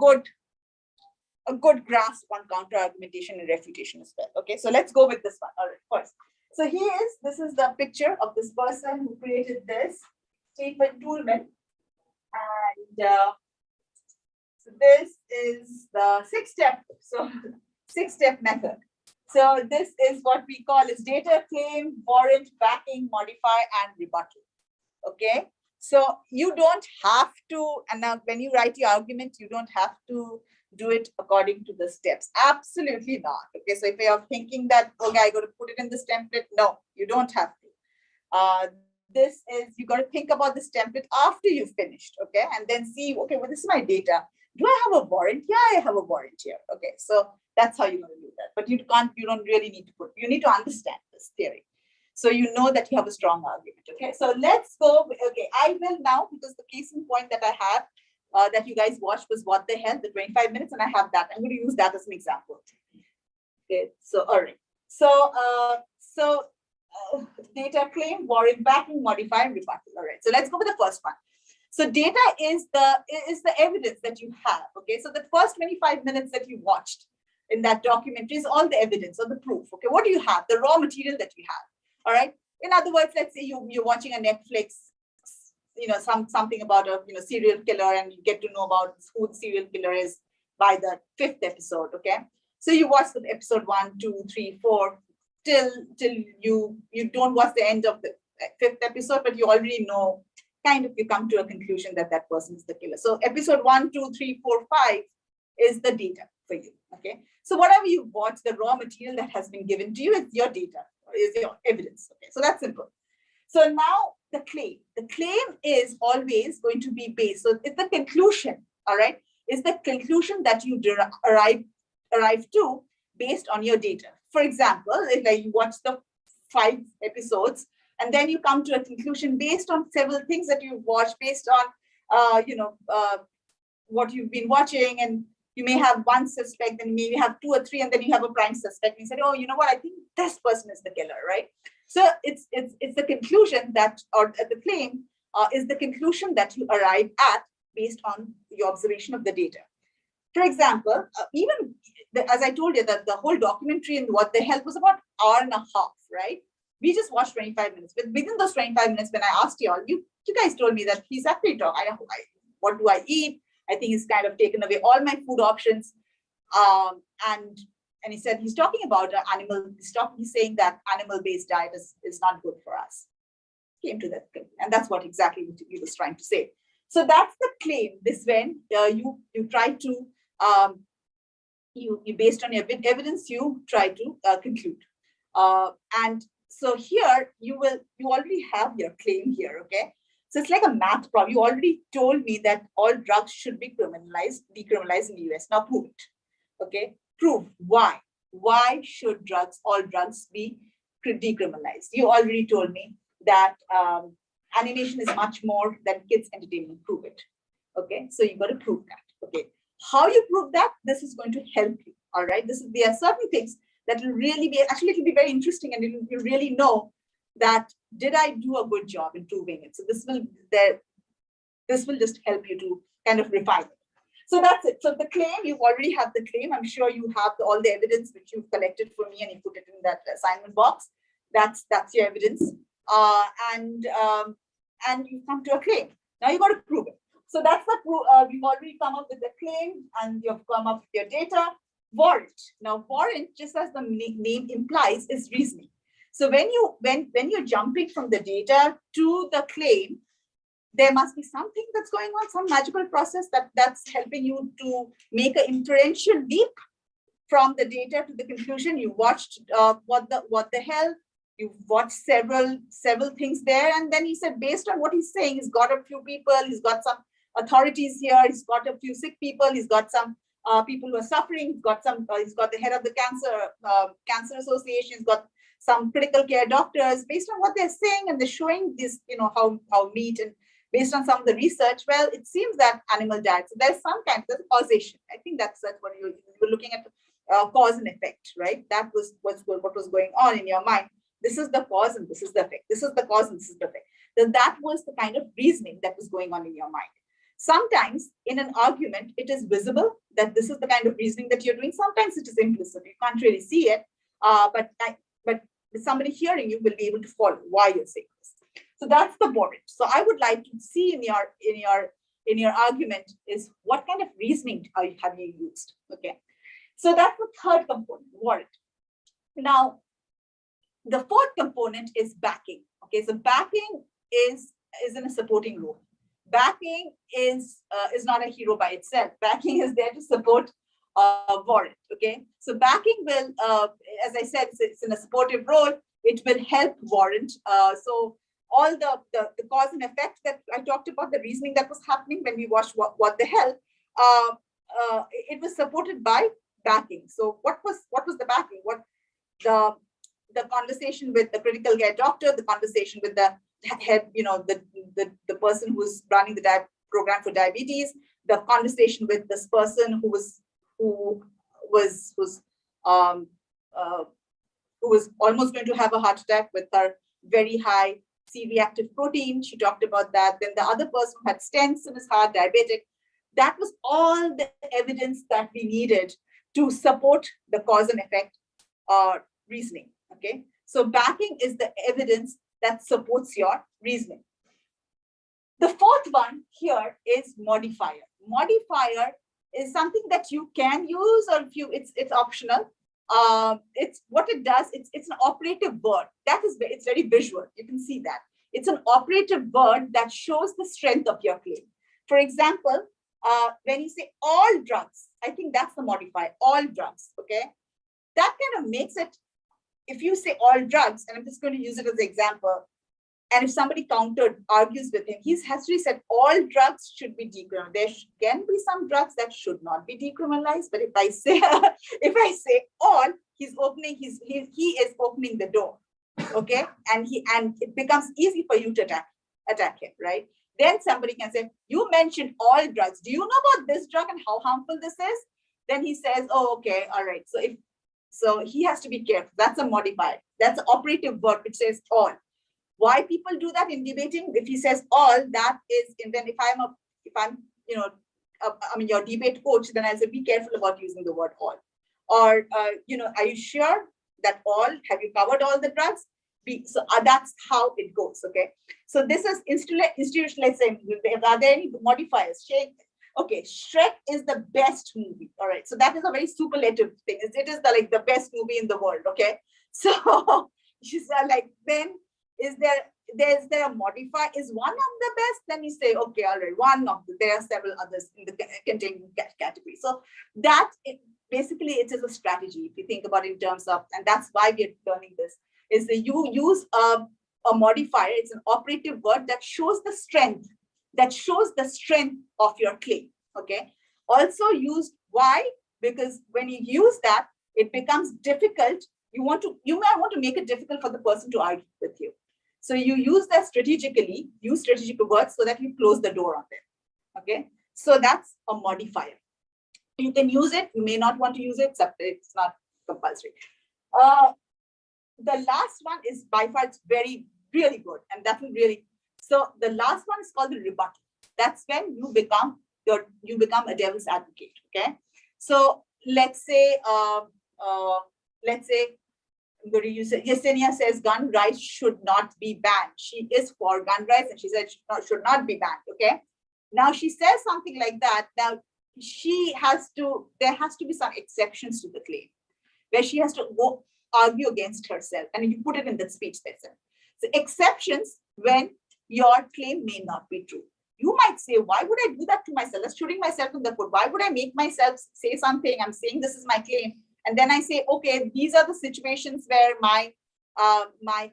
good grasp on counter argumentation and refutation as well. Okay, so let's go with this one. All right, first. So this is the picture of this person who created this, Stephen Toulmin. And so this is the six-step method. So this is what we call is data, claim, warrant, backing, modify, and rebuttal. Okay, so you don't have to, and now when you write your argument, you don't have to do it according to the steps. Absolutely not. Okay, so if you're thinking that, okay, I got to put it in this template, no, you don't have to. This is, you got to think about this template after you've finished, okay, and then see, okay, well, this is my data. Do I have a warrant? Yeah, I have a warrant here. Okay, so that's how you're going to do that. But you don't really need to you need to understand this theory. So you know that you have a strong argument. Okay, so let's go. Okay, I will now, because the case in point that I have that you guys watched was What the Hell, the 25 minutes, and I have that. I'm going to use that as an example. Okay, so all right. So data, claim, warrant, backing, modify, and rebuttal. All right. So let's go with the first one. So data is the evidence that you have. Okay. So the first 25 minutes that you watched in that documentary is all the evidence or the proof. Okay. What do you have? The raw material that you have. All right. In other words, let's say you're watching a Netflix, something about a serial killer, and you get to know about who the serial killer is by the 5th episode. Okay. So you watch the episode 1, 2, 3, 4 till you don't watch the end of the 5th episode, but you already know, kind of, you come to a conclusion that that person is the killer. So episode 1, 2, 3, 4, 5 is the data for you. Okay. So whatever you watch, the raw material that has been given to you is your data, is your evidence. Okay. So that's simple. So now the claim is always going to be based. So it's the conclusion. All right. Is the conclusion that you arrive to based on your data. For example, if you watch the 5 episodes, and then you come to a conclusion based on several things that you've watched, based on, what you've been watching, and you may have one suspect, then maybe have 2 or 3, and then you have a prime suspect. And you said, oh, you know what? I think this person is the killer, right? So it's the conclusion that, or the claim is the conclusion that you arrive at based on your observation of the data. For example, even as I told you, that the whole documentary and What the Hell was about an hour and a half, right? We just watched 25 minutes. But within those 25 minutes, when I asked you all, you guys told me that he's actually talking. What do I eat? I think he's kind of taken away all my food options. And he said he's talking about animal. He's saying that animal-based diet is not good for us. Came to that, and that's what exactly he was trying to say. So that's the claim. This when you try to you based on your evidence, you try to conclude. And so here you already have your claim here. Okay. So it's like a math problem. You already told me that all drugs should be decriminalized in the US. Now prove it. Okay. Prove why. Why should all drugs be decriminalized? You already told me that animation is much more than kids' entertainment. Prove it. Okay. So you got to prove that. Okay. How you prove that? This is going to help you. All right. There are certain things that will really be, actually it will be very interesting, and you really know that did I do a good job in proving it. So this will just help you to kind of refine it. So that's it. So the claim, you already have the claim. I'm sure you have all the evidence which you've collected for me and you put it in that assignment box. That's your evidence. And you come to a claim. Now you got to prove it. So that's the you've already come up with the claim and you've come up with your data. Warrant. Now warrant, just as the name implies, is reasoning. So when you're jumping from the data to the claim, there must be something that's going on, some magical process that's helping you to make an inferential leap from the data to the conclusion. You watched what the hell. You've watched several things there, and then he said, based on what he's saying, he's got a few people, he's got some authorities here, he's got a few sick people, he's got some people who are suffering, he's got the head of the cancer association, he's got some critical care doctors. Based on what they're saying, and they're showing this, how neat, and based on some of the research, well, it seems that animal diet. So there's some kind of causation. I think that's what you were looking at, cause and effect, right? That was what was going on in your mind. This is the cause and this is the effect. This is the cause and this is the effect. Then that was the kind of reasoning that was going on in your mind. Sometimes in an argument, it is visible that this is the kind of reasoning that you're doing. Sometimes it is implicit. You can't really see it, but somebody hearing you will be able to follow why you're saying this. So that's the warrant. So I would like to see in your argument is what kind of reasoning have you used? Okay. So that's the third component, warrant. Now, the fourth component is backing. Okay, so backing is in a supporting role. Backing is not a hero by itself. Backing is there to support warrant. Okay, so backing will, as I said, it's in a supportive role. It will help warrant. So all the cause and effect that I talked about, the reasoning that was happening when we watched what the hell, it was supported by backing. So what was the backing? What the conversation with the critical care doctor, the conversation with the head, the person who's running the program for diabetes, the conversation with this person who was almost going to have a heart attack with her very high C-reactive protein. She talked about that. Then the other person who had stents in his heart, diabetic. That was all the evidence that we needed to support the cause and effect reasoning. Okay, so backing is the evidence that supports your reasoning. The fourth one here is modifier. Modifier is something that you can use, or it's optional. It's what it does. It's an operative word. It's very visual. You can see that it's an operative word that shows the strength of your claim. For example, when you say all drugs, I think that's the modifier. All drugs. Okay, that kind of makes it. If you say all drugs, and I'm just going to use it as an example, and if somebody argues with him, he has to say all drugs should be decriminalized. There can be some drugs that should not be decriminalized, but if I say all, he is opening the door, okay, and it becomes easy for you to attack him, right? Then somebody can say, you mentioned all drugs. Do you know about this drug and how harmful this is? Then he says, oh, okay, all right. So he has to be careful. That's a modifier. That's an operative word which says all. Why people do that in debating? If he says all, that is, and then if I'm your debate coach, then I'll say be careful about using the word all. Or are you sure that all? Have you covered all the drugs? That's how it goes. Okay. So this is institutionalization. Are there any modifiers? Okay, Shrek is the best movie. All right, so that is a very superlative thing. It is the best movie in the world. Okay, so she's then is there a modifier? Is one of the best? Then you say, okay, all right, there are several others in the containing category. So that basically it is a strategy if you think about it in terms of, and that's why we're learning this. Is that you use a modifier? It's an operative word that shows the strength. That shows the strength of your claim. Okay. Also used why? Because when you use that, it becomes difficult. You might want to make it difficult for the person to argue with you. So you use that strategically. Use strategic words so that you close the door on them. Okay. So that's a modifier. You can use it. You may not want to use it, except it's not compulsory. The last one is by far it's really good, and that will really. So the last one is called the rebuttal. That's when you become you become a devil's advocate. Okay, so let's say I'm going to use it. Yesenia says gun rights should not be banned. She is for gun rights, and she said should not be banned. Okay, now she says something like that. Now there has to be some exceptions to the claim, where she has to go argue against herself, and you put it in the speech itself. So exceptions when your claim may not be true. You might say, why would I do that to myself? That's shooting myself in the foot. Why would I make myself say something? I'm saying this is my claim. And then I say, okay, these are the situations where my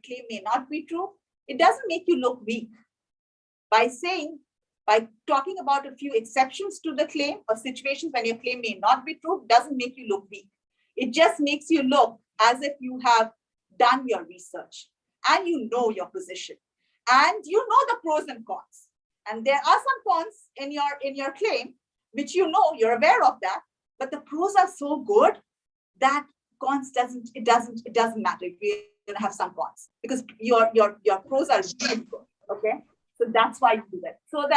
claim may not be true. It doesn't make you look weak. By talking about a few exceptions to the claim or situations when your claim may not be true, doesn't make you look weak. It just makes you look as if you have done your research and you know your position and you know the pros and cons. And there are some cons in your claim, which you're aware of that, but the pros are so good that cons doesn't matter. You're gonna have some cons because your pros are really good. Okay, so that's why you do that. So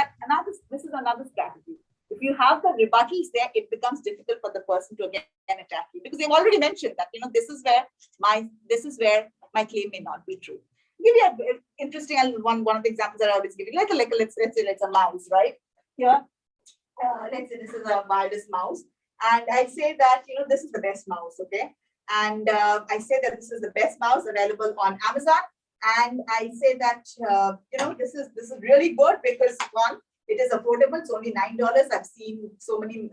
this is another strategy. If you have the rebuttals there, it becomes difficult for the person to again attack you because they've already mentioned that this is where my claim may not be true. Give you an interesting one of the examples that I always give you, let's say it's a mouse, right? Here, let's say this is a wireless mouse, and I say that this is the best mouse, okay? And I say that this is the best mouse available on Amazon, and I say that this is really good because one, it is affordable. It's only $9. I've seen so many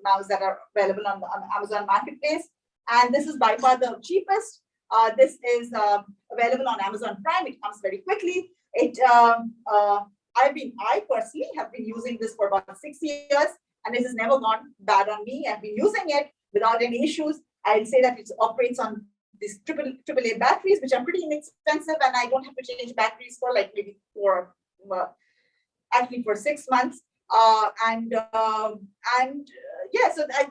mouse that are available on the Amazon Marketplace, and this is by far the cheapest. This is available on Amazon Prime. It comes very quickly. I personally have been using this for about 6 years, and it has never gone bad on me. I've been using it without any issues. I'll say that it operates on these AAA batteries, which are pretty inexpensive, and I don't have to change batteries for like maybe for 6 months. So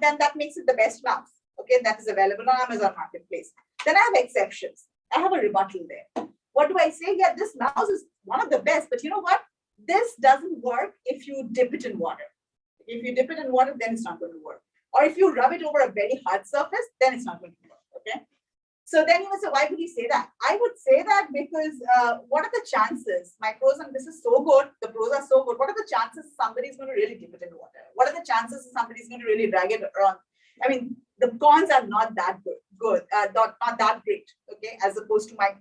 then that makes it the best mouse. Okay, that is available on Amazon Marketplace. Then I have exceptions. I have a rebuttal there. What do I say? Yeah, this mouse is one of the best, but you know what? This doesn't work if you dip it in water. If you dip it in water, then it's not going to work. Or if you rub it over a very hard surface, then it's not going to work. Okay. So then you would say, why would you say that? I would say that because what are the chances? My pros, and this is so good. The pros are so good. What are the chances somebody's going to really dip it in water? What are the chances somebody's going to really drag it around? I mean, the cons are not that not that great, okay, as opposed to my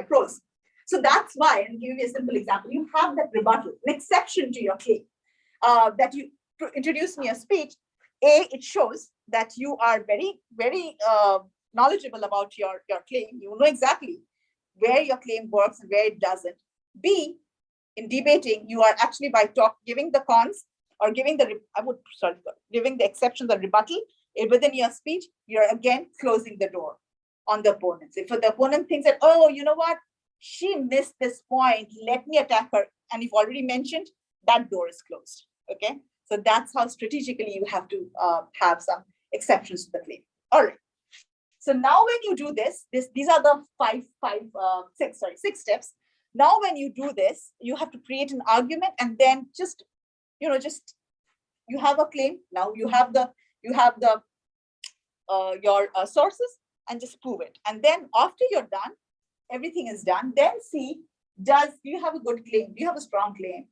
pros. So that's why, and give you a simple example, you have that rebuttal, an exception to your claim, that you introduce me a speech. It shows that you are very, very knowledgeable about your claim. You know exactly where your claim works and where it doesn't. B, in debating, you are actually giving the cons or giving giving the exceptions or rebuttal within your speech, you're again closing the door on the opponents. If the opponent thinks that, oh, you know what, she missed this point, let me attack her. And you've already mentioned that door is closed. Okay, so that's how strategically you have to have some exceptions to the claim. All right. So now when you do these are the six steps. Now when you do this, you have to create an argument, and then you have a claim. Now you have your sources, and just prove it. And then after you're done, everything is done. Then see, do you have a good claim? Do you have a strong claim?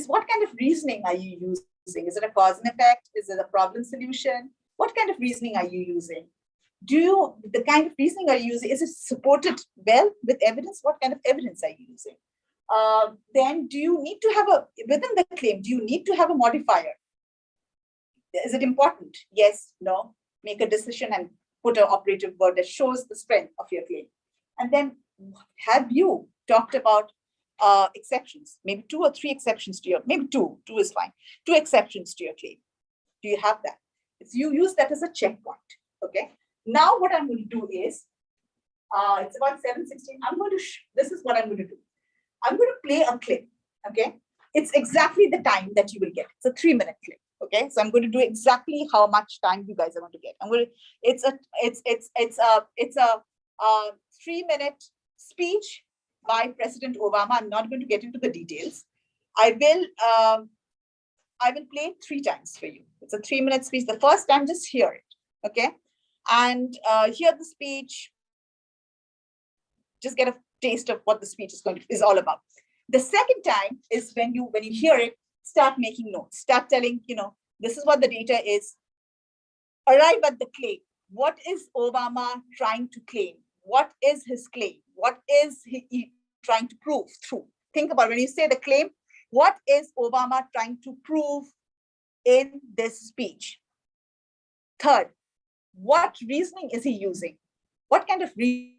What kind of reasoning are you using? Is it a cause and effect? Is it a problem solution? What kind of reasoning are you using? The kind of reasoning are you using? Is it supported well with evidence? What kind of evidence are you using? Then do you need to have within the claim, do you need to have a modifier? Is it important? Yes, no. Make a decision and put an operative word that shows the strength of your claim. And then have you talked about exceptions? Maybe 2 or 3 exceptions to maybe 2 is fine. 2 exceptions to your claim. Do you have that? You use that as a checkpoint. Okay. Now what I'm going to do is, it's about 7:16. This is what I'm going to do. I'm going to play a clip. Okay. It's exactly the time that you will get. It's a 3-minute clip. Okay. So I'm going to do exactly how much time you guys are going to get. It's a 3-minute speech by President Obama. I'm not going to get into the details. I will I will play it 3 times for you. It's a 3-minute speech. The first time, just hear it, okay? And hear the speech. Just get a taste of what the speech is all about. The second time is when you hear it, start making notes. Start telling, this is what the data is. Arrive at the claim. What is Obama trying to claim? What is his claim? What is he trying to prove through? Think about when you say the claim, what is Obama trying to prove in this speech? Third, what reasoning is he using? What kind of reasoning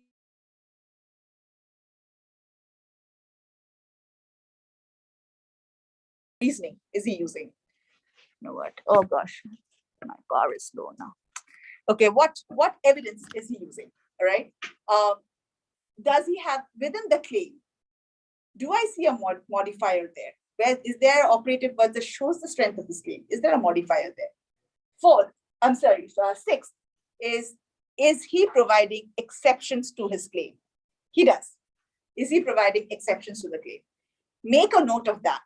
is he using? You know what? Oh gosh, my bar is low now. Okay, what evidence is he using? All right. Does he have within the claim? Do I see a modifier there? Where is there an operative word that shows the strength of this claim? Is there a modifier there? Sixth is he providing exceptions to his claim? He does. Is he providing exceptions to the claim? Make a note of that.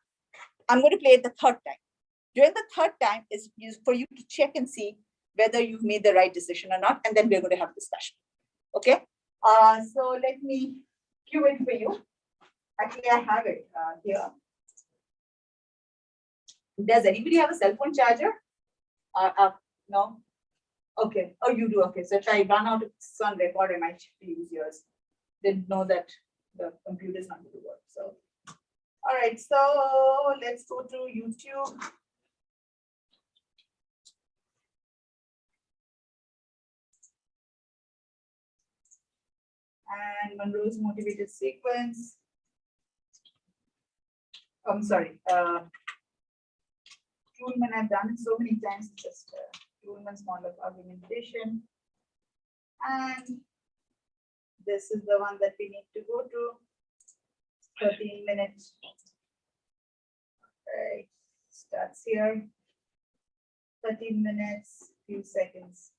I'm going to play it the third time. During the third time is for you to check and see whether you've made the right decision or not, and then we're going to have a discussion. Okay? So let me cue it for you. Actually, I have it here. Does anybody have a cell phone charger? No? Okay. Oh, you do. Okay. So if I run out of sun record, I might use yours. Didn't know that the computer is not going to work. So, all right. So let's go to YouTube. And Monroe's motivated sequence. I'm sorry. Kuhlman, I've done it so many times. Just Kuhlman's model of argumentation. And this is the one that we need to go to. 13 minutes. Okay, starts here. 13 minutes, few seconds.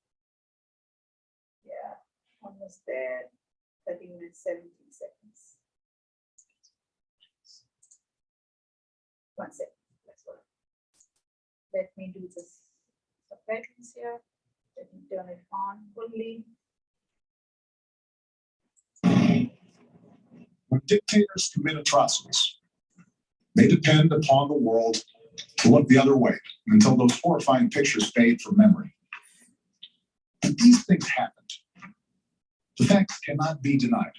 Yeah, almost there. 13 minutes, 17 seconds. 1 second. Let's go. Let me do this subtitles here. Let me turn it on fully. When dictators commit atrocities, they depend upon the world to look the other way until those horrifying pictures fade from memory. But these things happened. The facts cannot be denied.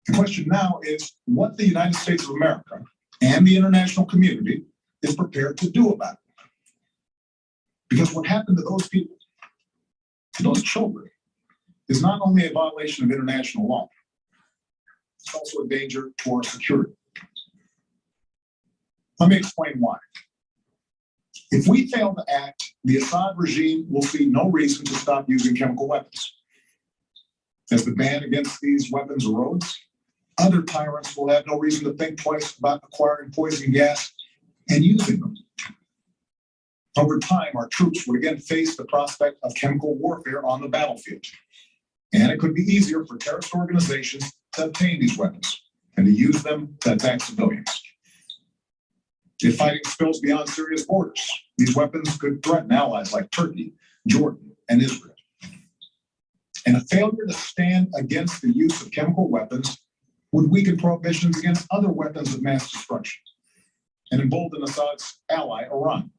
The question now is what the United States of America and the international community is prepared to do about it. Because what happened to those people, to those children, is not only a violation of international law, it's also a danger to our security. Let me explain why. If we fail to act, the Assad regime will see no reason to stop using chemical weapons. As the ban against these weapons erodes, other tyrants will have no reason to think twice about acquiring poison gas and using them. Over time, our troops would again face the prospect of chemical warfare on the battlefield. And it could be easier for terrorist organizations to obtain these weapons and to use them to attack civilians. If fighting spills beyond Syria's borders, these weapons could threaten allies like Turkey, Jordan, and Israel. And a failure to stand against the use of chemical weapons would weaken prohibitions against other weapons of mass destruction and embolden Assad's ally, Iran,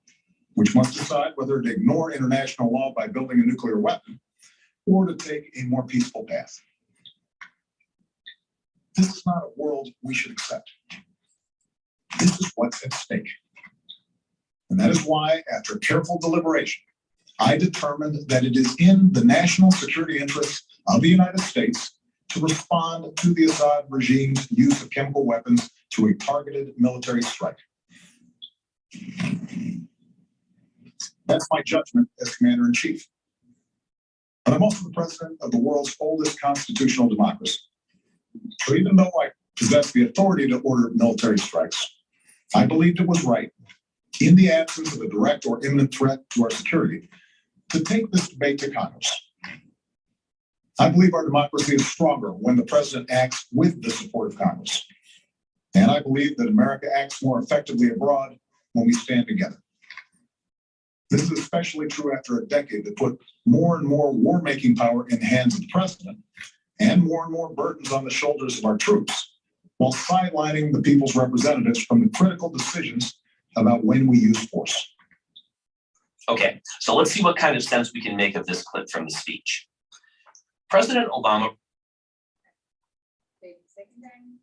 which must decide whether to ignore international law by building a nuclear weapon or to take a more peaceful path. This is not a world we should accept. This is what's at stake. And that is why, after careful deliberation, I determined that it is in the national security interests of the United States to respond to the Assad regime's use of chemical weapons to a targeted military strike. That's my judgment as commander-in-chief. But I'm also the president of the world's oldest constitutional democracy. So even though I possess the authority to order military strikes, I believed it was right, in the absence of a direct or imminent threat to our security, to take this debate to Congress. I believe our democracy is stronger when the president acts with the support of Congress. And I believe that America acts more effectively abroad when we stand together. This is especially true after a decade that put more and more war-making power in the hands of the president and more burdens on the shoulders of our troops, while sidelining the people's representatives from the critical decisions about when we use force. Okay, so let's see what kind of sense we can make of this clip from the speech. President Obama. Wait, second time.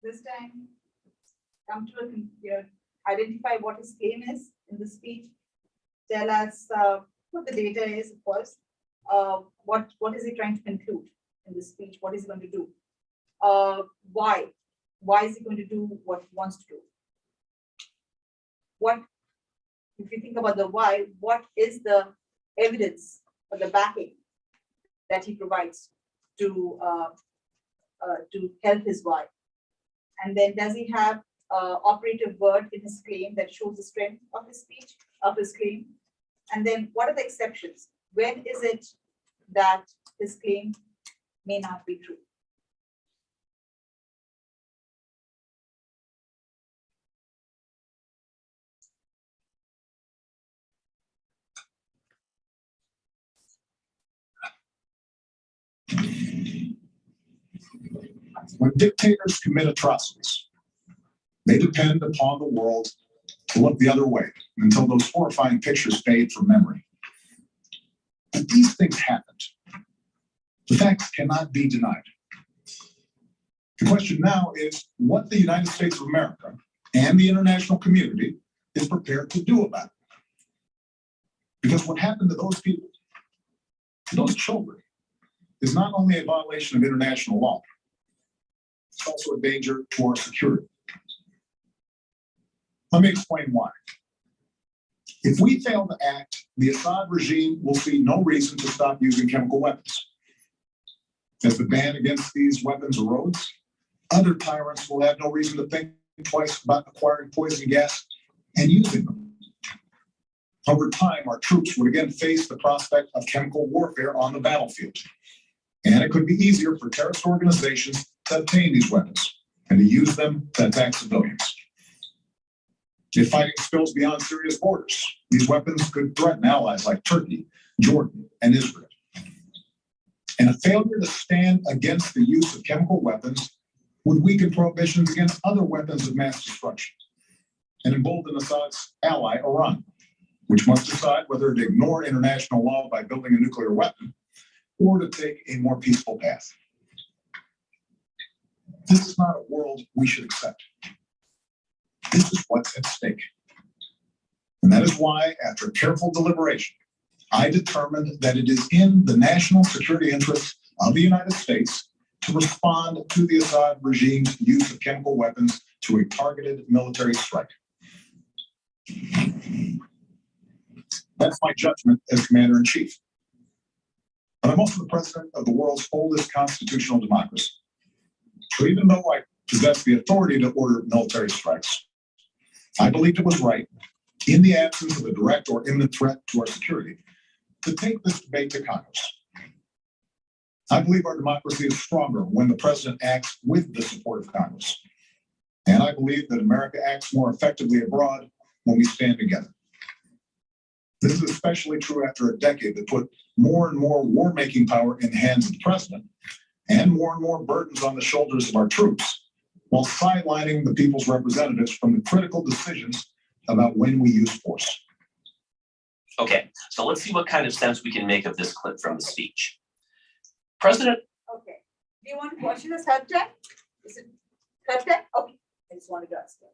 This time, come to identify what his claim is in the speech. Tell us what the data is, of course. What is he trying to conclude in this speech? What is he going to do? Why? Why is he going to do what he wants to do? What, if you think about the why, what is the evidence or the backing that he provides to help his why? And then does he have operative word in his claim that shows the strength of his speech, of his claim? And then what are the exceptions? When is it that his claim may not be true? When dictators commit atrocities, they depend upon the world to look the other way until those horrifying pictures fade from memory. But these things happened. The facts cannot be denied. The question now is what the United States of America and the international community is prepared to do about it. Because what happened to those people, to those children, is not only a violation of international law, it's also a danger to our security. Let me explain why. If we fail to act, the Assad regime will see no reason to stop using chemical weapons. As the ban against these weapons erodes, other tyrants will have no reason to think twice about acquiring poison gas and using them. Over time, our troops would again face the prospect of chemical warfare on the battlefield. And it could be easier for terrorist organizations to obtain these weapons and to use them to attack civilians. If fighting spills beyond Syria's borders, these weapons could threaten allies like Turkey, Jordan, and Israel. And a failure to stand against the use of chemical weapons would weaken prohibitions against other weapons of mass destruction and embolden Assad's ally, Iran, which must decide whether to ignore international law by building a nuclear weapon or to take a more peaceful path. This is not a world we should accept. This is what's at stake. And that is why, after careful deliberation, I determined that it is in the national security interests of the United States to respond to the Assad regime's use of chemical weapons to a targeted military strike. That's my judgment as commander-in-chief. But I'm also the president of the world's oldest constitutional democracy. So even though I possess the authority to order military strikes, I believed it was right, in the absence of a direct or imminent threat to our security, to take this debate to Congress. I believe our democracy is stronger when the president acts with the support of Congress. And I believe that America acts more effectively abroad when we stand together. This is especially true after a decade that put more and more war-making power in the hands of the president and more burdens on the shoulders of our troops, while sidelining the people's representatives from the critical decisions about when we use force. Okay, so let's see what kind of sense we can make of this clip from the speech. President. Okay. Do you want to question this help time? Is it help time? Okay. I just wanted to ask that.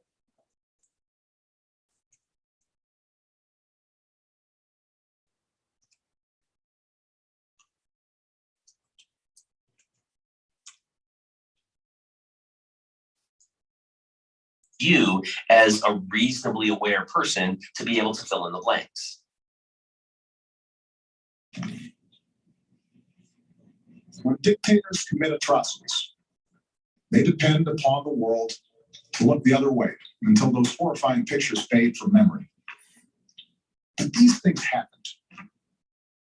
You as a reasonably aware person to be able to fill in the blanks. When dictators commit atrocities, they depend upon the world to look the other way until those horrifying pictures fade from memory. But these things happened.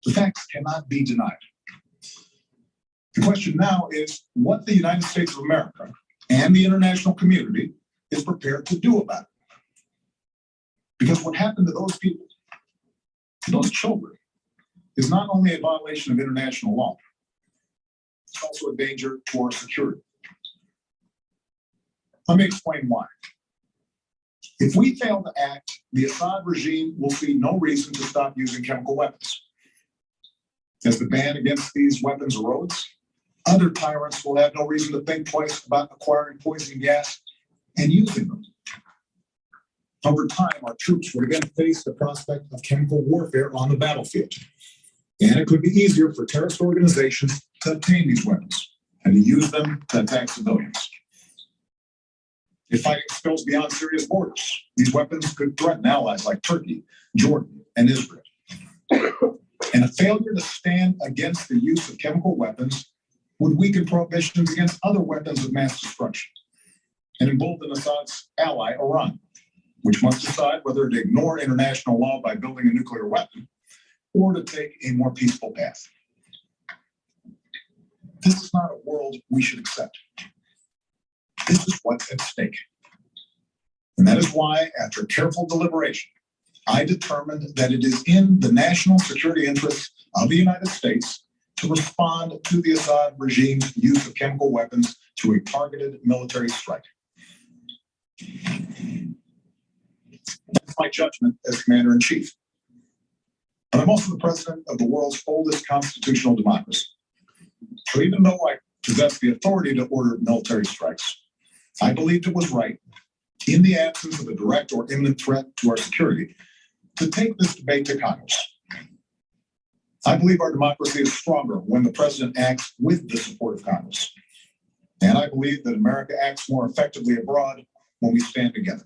The facts cannot be denied. The question now is what the United States of America and and the international community is prepared to do about it. Because what happened to those people, to those children, is not only a violation of international law, it's also a danger to our security. Let me explain why. If we fail to act, the Assad regime will see no reason to stop using chemical weapons. As the ban against these weapons erodes, other tyrants will have no reason to think twice about acquiring poison gas and using them. Over time, our troops would again face the prospect of chemical warfare on the battlefield. And it could be easier for terrorist organizations to obtain these weapons and to use them to attack civilians. If fighting spills beyond Syria's borders, these weapons could threaten allies like Turkey, Jordan, and Israel. And a failure to stand against the use of chemical weapons would weaken prohibitions against other weapons of mass destruction and embolden Assad's ally, Iran, which must decide whether to ignore international law by building a nuclear weapon or to take a more peaceful path. This is not a world we should accept. This is what's at stake. And that is why, after careful deliberation, I determined that it is in the national security interests of the United States to respond to the Assad regime's use of chemical weapons to a targeted military strike. That's my judgment as commander-in-chief. But I'm also the president of the world's oldest constitutional democracy. So even though I possess the authority to order military strikes, I believed it was right, in the absence of a direct or imminent threat to our security, to take this debate to Congress. I believe our democracy is stronger when the president acts with the support of Congress. And I believe that America acts more effectively abroad when we stand together.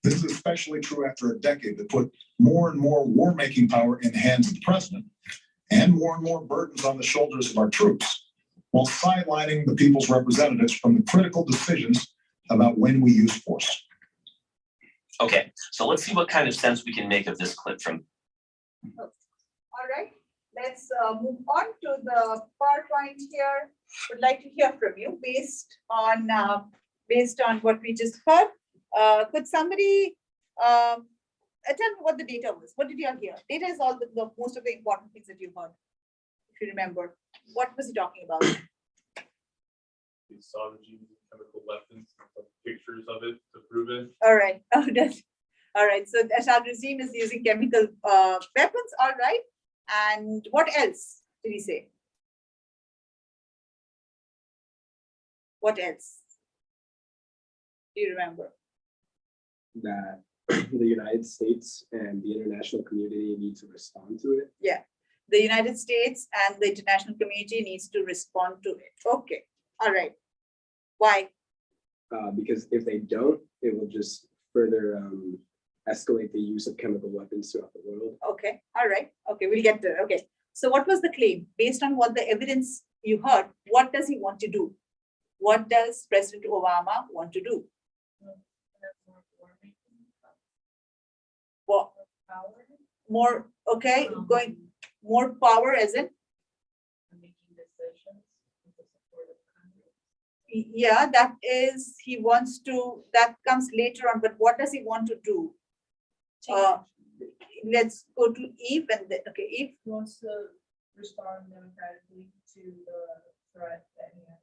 This is especially true after a decade that put more and more war-making power in the hands of the president and more burdens on the shoulders of our troops, while sidelining the people's representatives from the critical decisions about when we use force. Okay, so let's see what kind of sense we can make of this clip from. All right, let's move on to the PowerPoint here. Would like to hear from you based on what we just heard. Could somebody tell me what the data was? What did you all hear? Data is all the most of the important things that you heard. If you remember, what was he talking about? The Assad regime using chemical weapons, some pictures of it to prove it. All right. Oh, that's all right. So the Assad regime is using chemical weapons. All right. And what else did he say? What else? Do you remember? That the United States and the international community need to respond to it. Yeah. The United States and the international community needs to respond to it. Okay. All right. Why? Because if they don't, it will just further escalate the use of chemical weapons throughout the world. Okay. All right. Okay. We'll get there. Okay. So what was the claim? Based on what the evidence you heard, what does he want to do? What does President Obama want to do? Well, more, okay, going more power as in? Making decisions with the support of Congress. Yeah, that is, he wants to, that comes later on, but what does he want to do? Let's go to Eve and then, okay, Eve. He wants to respond democratically to the threat at hand.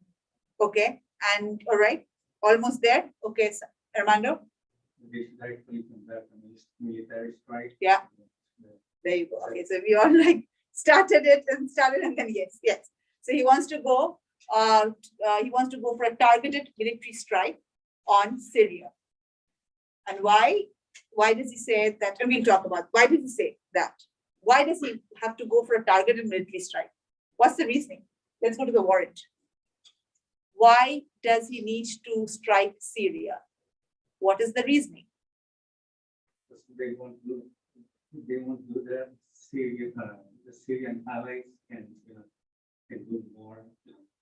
Okay, and all right, almost there. Okay, so, Armando, Directly from that military strike. Yeah. there you go. Okay, so we all like started and then yes. So he wants to go for a targeted military strike on Syria. And why? Why does he say that? And we'll talk about why did he say that? Why does he have to go for a targeted military strike? What's the reasoning? Let's go to the warrant. Why does he need to strike Syria? What is the reasoning? They want to do that. The Syrian allies can do more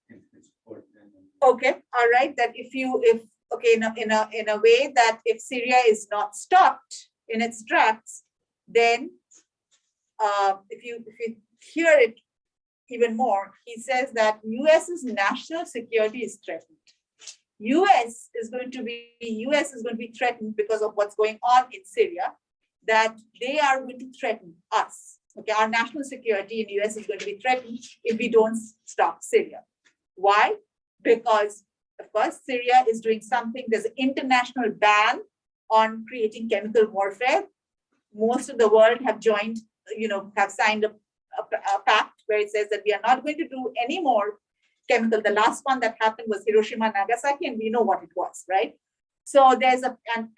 and support them. Okay, all right. That if in a way that if Syria is not stopped in its tracks, then if you hear it even more, he says that US's national security is threatened. US is going to be threatened because of what's going on in Syria, that they are going to threaten us. Okay, our national security in US is going to be threatened if we don't stop Syria. Why? Because, of course, Syria is doing something. There's an international ban on creating chemical warfare. Most of the world have joined, have signed a pact where it says that we are not going to do any more chemical. The last one that happened was Hiroshima and Nagasaki, and we know what it was, right? So there's and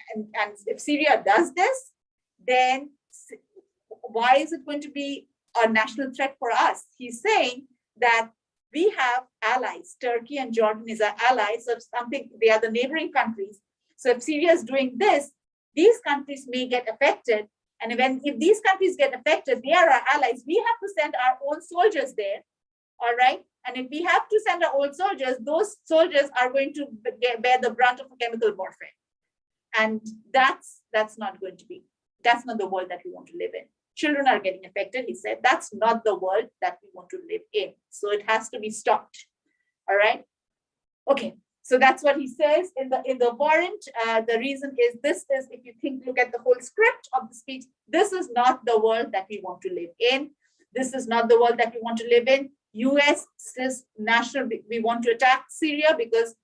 if Syria does this, then why is it going to be a national threat for us? He's saying that we have allies. Turkey and Jordan is our allies of something. They are the neighboring countries. So if Syria is doing this, these countries may get affected. And if these countries get affected, they are our allies. We have to send our own soldiers there. All right. And if we have to send our own soldiers, those soldiers are going to bear the brunt of chemical warfare. And that's not going to be, that's not the world that we want to live in. Children are getting affected. He said, that's not the world that we want to live in. So it has to be stopped. All right. Okay. So that's what he says in the warrant. The reason is this is, if you look at the whole script of the speech, this is not the world that we want to live in. This is not the world that we want to live in. US says we want to attack Syria, because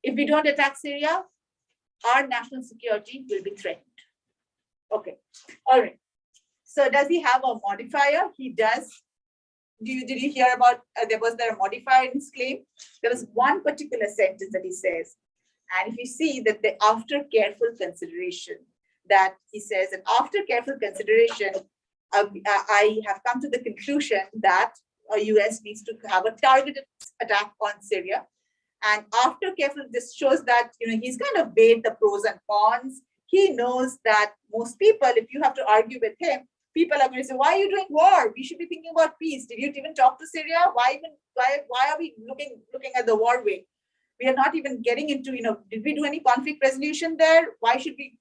if we don't attack Syria, our national security will be threatened. Okay, all right. So does he have a modifier? He does. Did you hear about, was there a modifier in his claim? There was one particular sentence that he says, and if you see that after careful consideration, that he says that after careful consideration, I have come to the conclusion that US needs to have a targeted attack on Syria. And after careful, this shows that he's kind of weighed the pros and cons. He knows that most people, if you have to argue with him, people are going to say, why are you doing war? We should be thinking about peace. Did you even talk to Syria? Why are we looking at the war way? We are not even getting into, did we do any conflict resolution there? Why should we,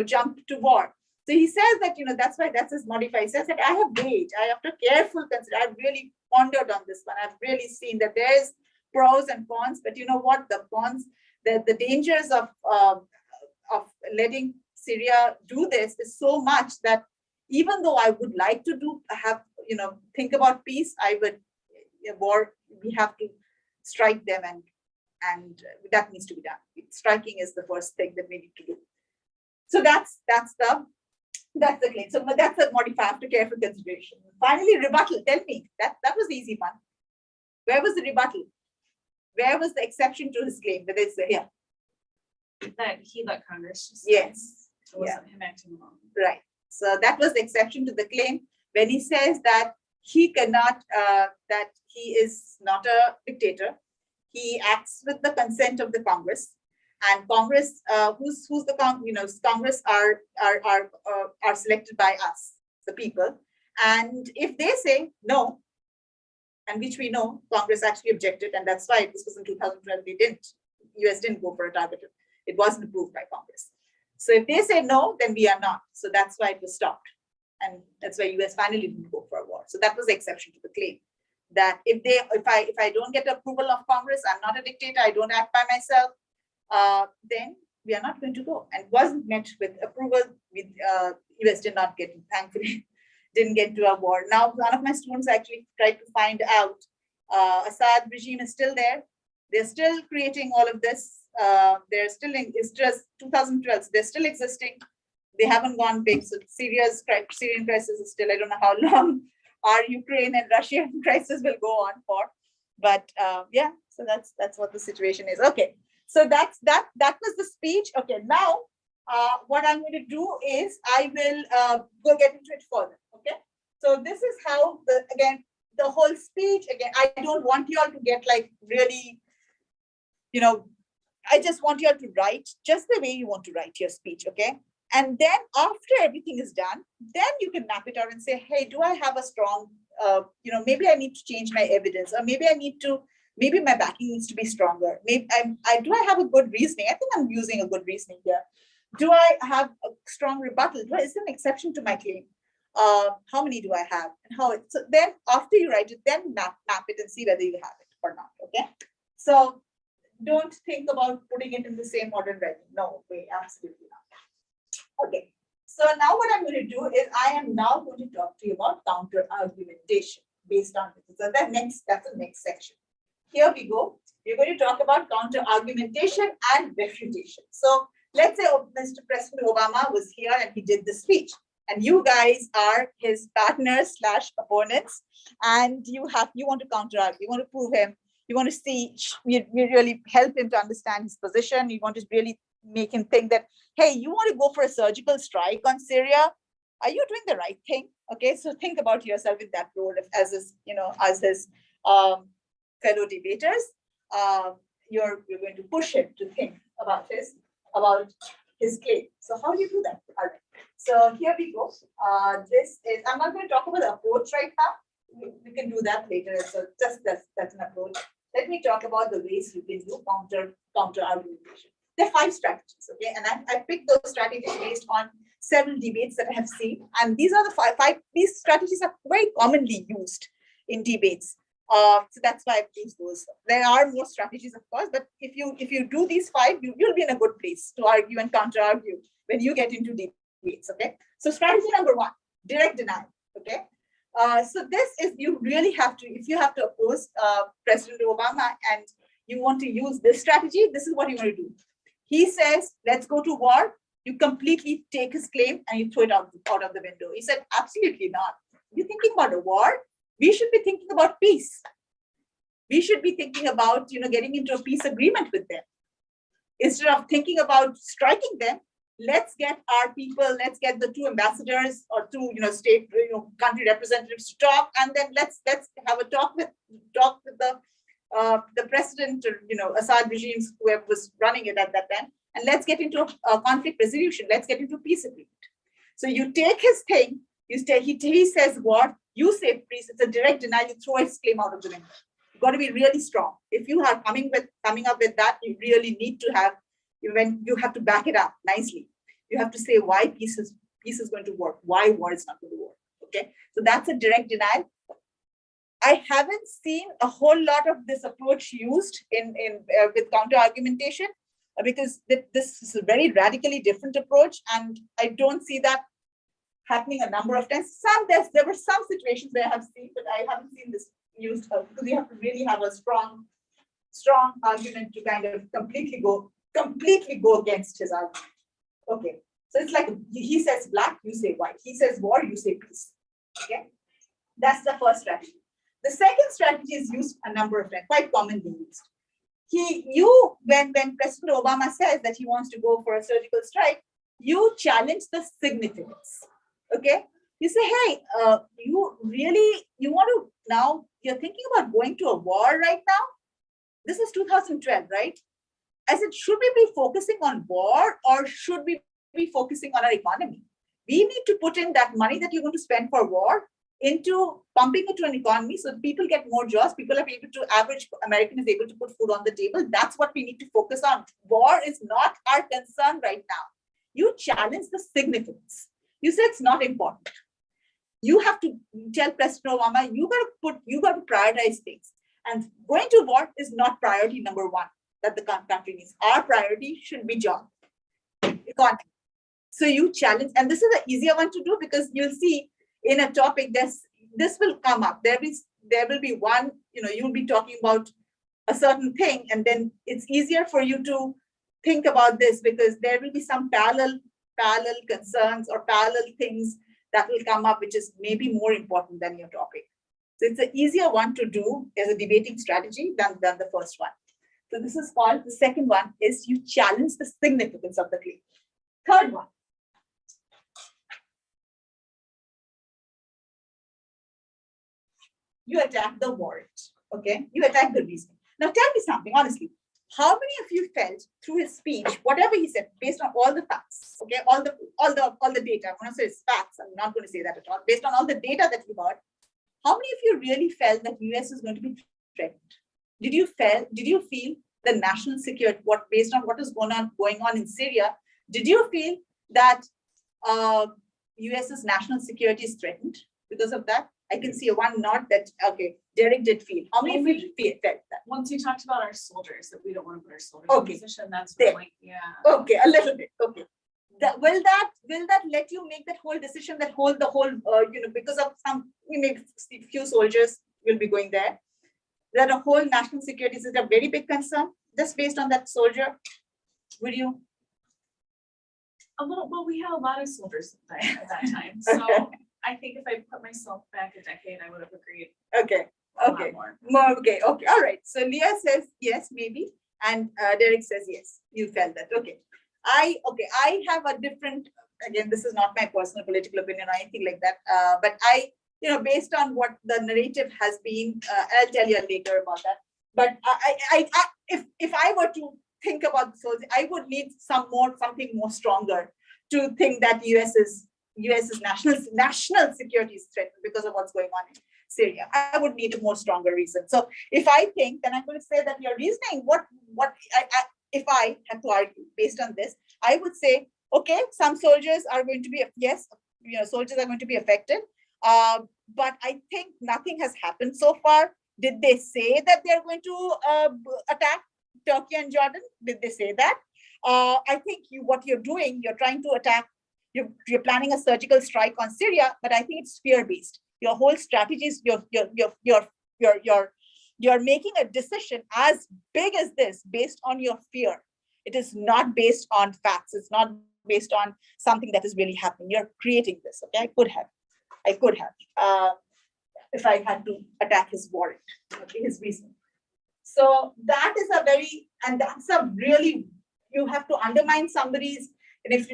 jump to war? So he says that, that's why that's his modifier. He says that I have weighed, after careful consideration, I've really pondered on this one. I've really seen that there's pros and cons, but you know what? The cons, the dangers of letting Syria do this is so much that even though I would like to think about peace, war, we have to strike them, and that needs to be done. Striking is the first thing that we need to do. So that's the claim. So that's a modifier after careful consideration. Finally, rebuttal. Tell me, that was the easy one. Where was the rebuttal? Where was the exception to his claim? That is here. That he let Congress just. Yes. It wasn't him acting alone. Right. So that was the exception to the claim when he says that he cannot, that he is not a dictator. He acts with the consent of the Congress, and Congress, who's the Congress are selected by us, the people. And if they say no, and which we know Congress actually objected, and that's why this was in 2012. US didn't go for a targeted. It wasn't approved by Congress. So if they say no, then we are not. So that's why it was stopped. And that's why US finally didn't go for a war. So that was the exception to the claim. That if I don't get approval of Congress, I'm not a dictator, I don't act by myself, then we are not going to go. And wasn't met with approval. US did not get, thankfully, didn't get to a war. Now, one of my students actually tried to find out, Assad regime is still there. They're still creating all of this. It's just 2012, so they're still existing. They haven't gone big. So Syrian crisis is still, I don't know how long our Ukraine and Russian crisis will go on for. But yeah, so that's what the situation is. Okay, so that was the speech. Okay, now what I'm going to do is I will go get into it further. Okay, so this is how the whole speech, again, I don't want you all to get like really, I just want you all to write just the way you want to write your speech, okay? And then after everything is done, then you can map it out and say, hey, do I have a strong, maybe I need to change my evidence, or maybe maybe my backing needs to be stronger. Maybe do I have a good reasoning? I think I'm using a good reasoning here. Do I have a strong rebuttal? Is there an exception to my claim? How many do I have? And so then after you write it, then map it and see whether you have it or not, okay? So don't think about putting it in the same modern writing. No way, absolutely not. Okay, so now what I'm going to do is I am now going to talk to you about counter argumentation based on this. So that's the next section. Here we go. We're going to talk about counter argumentation and refutation. So let's say Mr. President Obama was here and he did the speech, and you guys are his partners / opponents, and you want to counter argue, you want to prove him, you want to see, you really help him to understand his position, you want to really make him think that, hey, you want to go for a surgical strike on Syria? Are you doing the right thing? Okay, so think about yourself in that role as his, as his fellow debaters. You're going to push him to think about his claim. So how do you do that? All right. So here we go. I'm not going to talk about the approach right now. We can do that later. So just that's an approach. Let me talk about the ways you can do counter argumentation. There are 5 strategies, okay? And I picked those strategies based on several debates that I have seen. And these are the five. These strategies are very commonly used in debates. So that's why I've used those. There are more strategies, of course, but if you do these 5, you'll be in a good place to argue and counter argue when you get into debates. Okay. So strategy number 1, direct denial. Okay. So this is, you really have to, if you have to oppose President Obama and you want to use this strategy, this is what you want to do. He says, let's go to war. You completely take his claim and you throw it out of the window. He said, absolutely not. You're thinking about a war. We should be thinking about peace. We should be thinking about, getting into a peace agreement with them. Instead of thinking about striking them, let's get our people, let's get the 2 ambassadors or 2, state, country representatives to talk, and then let's have a talk with the president, Assad regimes, whoever was running it at that time, and let's get into a conflict resolution. Let's get into peace agreement. So you take his thing, he says what, you say peace. It's a direct denial. You throw his claim out of the window. You've got to be really strong. If you are coming up with that, you really need to have, when you have to back it up nicely. You have to say why peace is going to work, why war is not going to work. Okay, so that's a direct denial. I haven't seen a whole lot of this approach used with counter argumentation because this is a very radically different approach, and I don't see that happening a number of times. There were some situations where I have seen, but I haven't seen this used because you have to really have a strong argument to kind of completely go against his argument. Okay, so it's like he says black, you say white. He says war, you say peace. Okay, that's the first strategy. The second strategy is used a number of times, quite commonly used. When President Obama says that he wants to go for a surgical strike, you challenge the significance. Okay, you say, hey, you want to now? You're thinking about going to a war right now. This is 2012, right? I said, should we be focusing on war or should we be focusing on our economy? We need to put in that money that you're going to spend for war into pumping it to an economy so that people get more jobs, average American is able to put food on the table. That's what we need to focus on. War is not our concern right now. You challenge the significance. You say it's not important. You have to tell President Obama, you got to prioritize things. And going to war is not priority number 1 that the country needs. Our priority should be job, economy. So you challenge, and this is an easier one to do because you'll see in a topic this will come up. There will be one, you'll be talking about a certain thing, and then it's easier for you to think about this because there will be some parallel concerns or parallel things that will come up, which is maybe more important than your topic. So it's an easier one to do as a debating strategy than the first one. So this is called, the second one is you challenge the significance of the claim. Third one. You attack the warrant, okay? You attack the reason. Now tell me something, honestly. How many of you felt through his speech, whatever he said, based on all the facts, okay, all the data, I'm going to say it's facts, I'm not going to say that at all, based on all the data that you heard, how many of you really felt that US is going to be threatened? Did you feel the national security, based on what is going on in Syria, did you feel that US's national security is threatened because of that? I can see a one nod that, okay, Derek did feel. How many of you felt that? Once you talked about our soldiers, that we don't want to put our soldiers in Okay. position, that's There. when like, yeah. Okay, a little bit, okay. Will that let you make that whole decision, that the whole, because of maybe few soldiers will be going there, that a whole national security is a very big concern, just based on that soldier? Would you? A little, well, we had a lot of soldiers at that time, so I think if I put myself back a decade, I would have agreed Okay, a lot okay. more. Okay, all right. So Leah says yes, maybe, and Derek says yes. You felt that, okay. I have a different, again, this is not my personal political opinion or anything like that, but based on what the narrative has been, I'll tell you later about that. But if I were to think about this, I would need something more stronger to think that US is national security is threatened because of what's going on in Syria. I would need a more stronger reason. So if I think, then I'm going to say that your reasoning, if I had to argue based on this, I would say, okay, some soldiers are going to be, yes, soldiers are going to be affected. But I think nothing has happened so far. Did they say that they're going to attack Turkey and Jordan? Did they say that? I think what you're doing, you're trying to attack, you're planning a surgical strike on Syria, but I think it's fear-based. Your whole strategy is you're making a decision as big as this based on your fear. It is not based on facts. It's not based on something that is really happening. You're creating this. Okay, I could have, if I had to attack his warrant, okay, his reason. So that is that's a really, you have to undermine somebody's, and if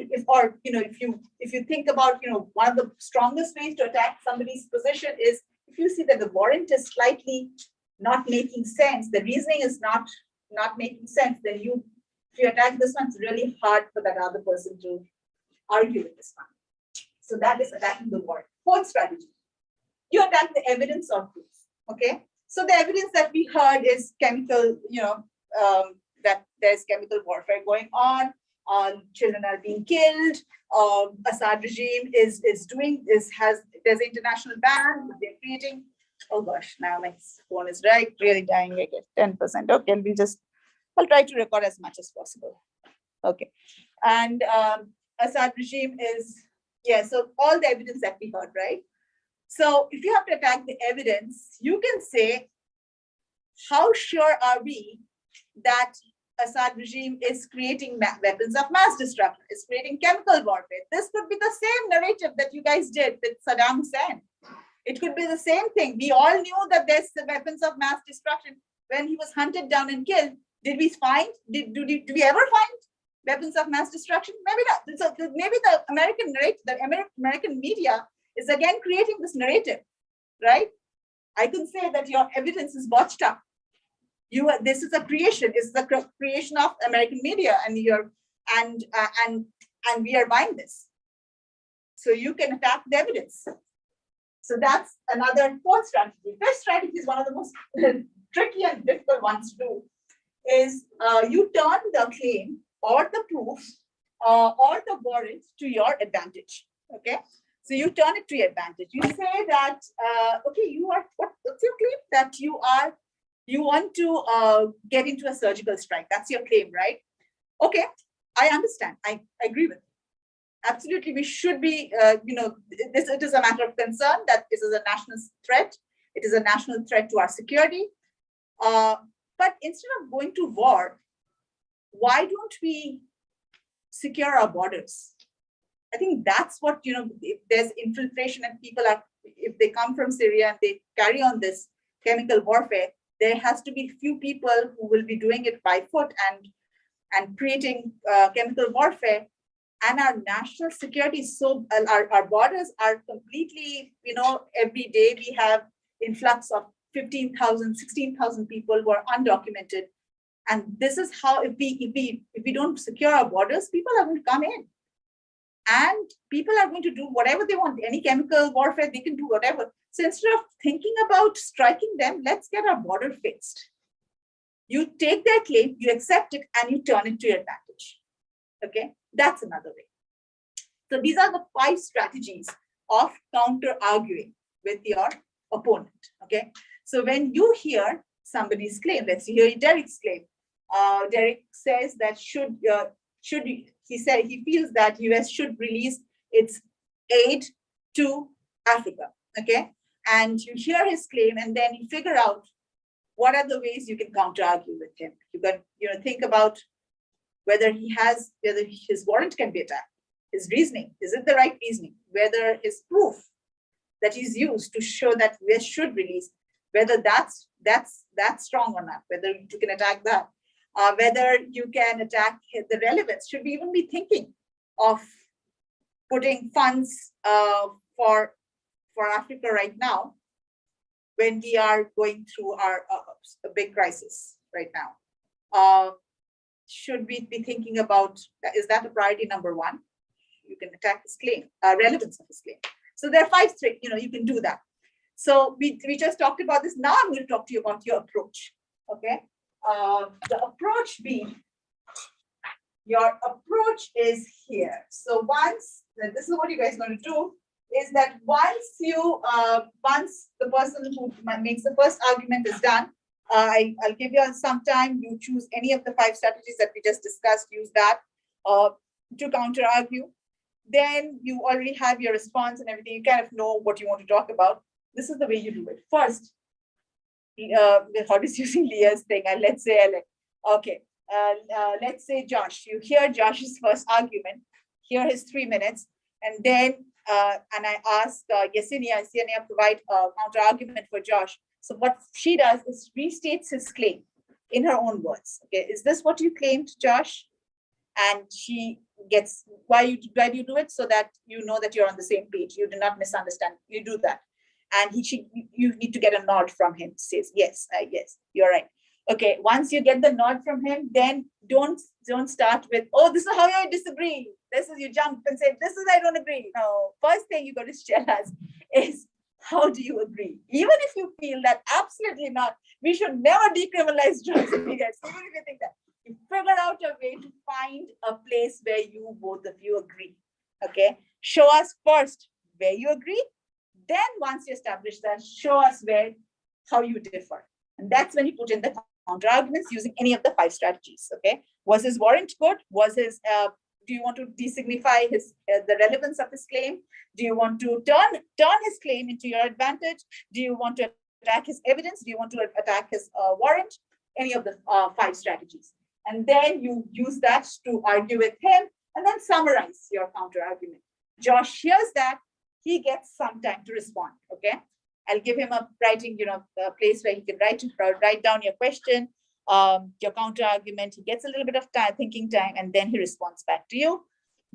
you think about, one of the strongest ways to attack somebody's position is if you see that the warrant is slightly not making sense, the reasoning is not making sense, then if you attack this one, it's really hard for that other person to argue with this one. So that is attacking the warrant. Fourth strategy, you attack the evidence or proof. Okay, so the evidence that we heard is chemical, that there's chemical warfare going on, children are being killed, Assad regime there's international ban, they're creating. Oh gosh, now my phone is really dying. I get 10%. Okay, I'll try to record as much as possible. Okay, and Assad regime is, so all the evidence that we heard, right? So if you have to attack the evidence, you can say, how sure are we that Assad regime is creating weapons of mass destruction, is creating chemical warfare? This could be the same narrative that you guys did with Saddam Hussein. It could be the same thing. We all knew that there's the weapons of mass destruction when he was hunted down and killed. Did we find? Did we ever find weapons of mass destruction? Maybe not. So maybe the American narrative, the American media is again creating this narrative, right? I can say that your evidence is botched up. This is a creation. It's the creation of American media, and and we are buying this. So you can attack the evidence. So that's another fourth strategy. Fifth strategy is one of the most tricky and difficult ones to do. Is you turn the claim or the proof or the warrant to your advantage. Okay, so you turn it to your advantage. You say that okay, what's your claim? That you want to get into a surgical strike. That's your claim, right? Okay, I understand. I agree with it. Absolutely, we should be, it is a matter of concern that this is a national threat. It is a national threat to our security. But instead of going to war, why don't we secure our borders? I think that's what, if there's infiltration and people if they come from Syria and they carry on this chemical warfare, there has to be few people who will be doing it by foot and creating chemical warfare. And our national security is our borders are completely, every day we have influx of 15,000, 16,000 people who are undocumented. And this is how, if we don't secure our borders, people are going to come in. And people are going to do whatever they want. Any chemical warfare, they can do whatever. So instead of thinking about striking them, let's get our border fixed. You take their claim, you accept it, and you turn it to your advantage. Okay, that's another way. So these are the 5 strategies of counter arguing with your opponent, okay? So when you hear somebody's claim, let's hear Derek's claim. Derek says that he said he feels that US should release its aid to Africa, okay? And you hear his claim and then you figure out what are the ways you can counter argue with him. You can, think about whether his warrant can be attacked, his reasoning, is it the right reasoning? Whether his proof that he's used to show that US should release, whether that's strong or not, whether you can attack that, whether you can attack the relevance. Should we even be thinking of putting funds for Africa right now when we are going through a big crisis right now? Should we be thinking about, is that a priority number one? You can attack his claim, relevance of his claim. So there are 5 things, you can do that. So we just talked about this. Now I'm going to talk to you about your approach, okay? The approach your approach is here. So this is what you guys are going to do, is that once the person who makes the first argument is done, I'll give you some time. You choose any of the 5 strategies that we just discussed, use that to counter argue. Then you already have your response and everything. You kind of know what you want to talk about. This is the way you do it. First, Hod is using Leah's thing. And let's say, let's say Josh. You hear Josh's first argument, hear his 3 minutes, and then and I ask Yesenia provide a counter argument for Josh. So what she does is restates his claim in her own words. Okay, is this what you claimed, Josh? And she gets why do you do it? So that you know that you're on the same page. You do not misunderstand. You do that, and you need to get a nod from him. Says yes, you're right. Okay, once you get the nod from him, then don't start with, oh, this is how I disagree. This is, you jump and say, this is, I don't agree. No, first thing you got to tell us is, how do you agree? Even if you feel that absolutely not, we should never decriminalize drugs. Even if you think that, you figure out a way to find a place where both of you agree. Okay, show us first where you agree. Then once you establish that, show us how you differ. And that's when you put in the counter arguments using any of the 5 strategies. Okay, was his warrant good? Was his do you want to designify the relevance of his claim? Do you want to turn his claim into your advantage? Do you want to attack his evidence? Do you want to attack his warrant? Any of the 5 strategies. And then you use that to argue with him and then summarize your counter argument. Josh hears that, he gets some time to respond. Okay, I'll give him a writing, a place where he can write down your question, your counter argument. He gets a little bit of thinking time, and then he responds back to you,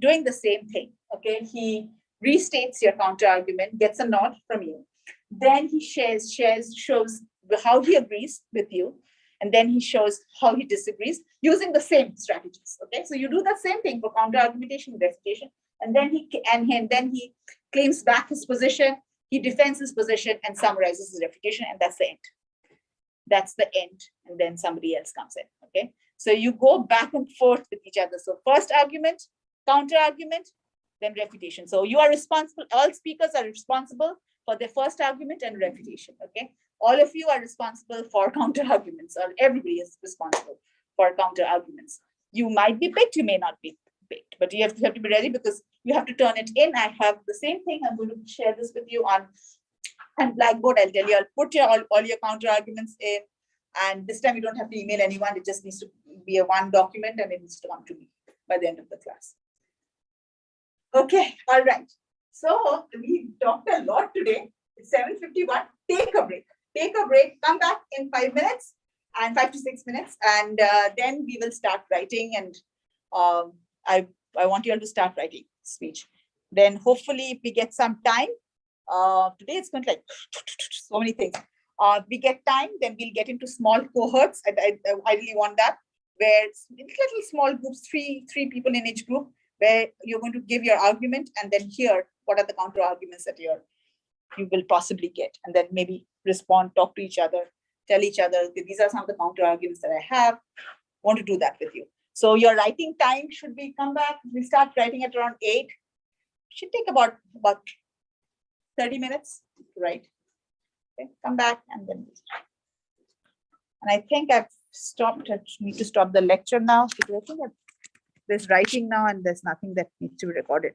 doing the same thing. Okay, he restates your counter argument, gets a nod from you. Then he shows how he agrees with you, and then he shows how he disagrees using the same strategies. Okay, so you do the same thing for counter argumentation, refutation, and then he claims back his position. He defends his position and summarizes his refutation, and that's the end. That's the end, and then somebody else comes in. Okay, so you go back and forth with each other. So first argument, counter argument, then refutation. So you are responsible. All speakers are responsible for their first argument and refutation. Okay, all of you are responsible for counter arguments, or everybody is responsible for counter arguments. You might be picked, you may not be picked, but you have to be ready because you have to turn it in. I have the same thing. I'm going to share this with you on Blackboard. I'll tell you, I'll put all your counter arguments in, and this time you don't have to email anyone. It just needs to be a one document, and it needs to come to me by the end of the class. Okay, all right. So we talked a lot today. It's 7:51. Take a break. Come back in 5 minutes, and 5 to 6 minutes, and then we will start writing. And I want you all to start writing speech. Then hopefully, if we get some time, today it's going to like so many things. We get time, then we'll get into small cohorts. I really want that, where it's little small groups, three people in each group, where you're going to give your argument and then hear what are the counter arguments that you will possibly get, and then maybe respond, talk to each other, tell each other, these are some of the counter arguments that I have. Want to do that with you. So your writing time should be come back. We start writing at around 8. Should take about 30 minutes, right? Okay, come back and then. And I think I've stopped, I need to stop the lecture now, because I think there's writing now and there's nothing that needs to be recorded.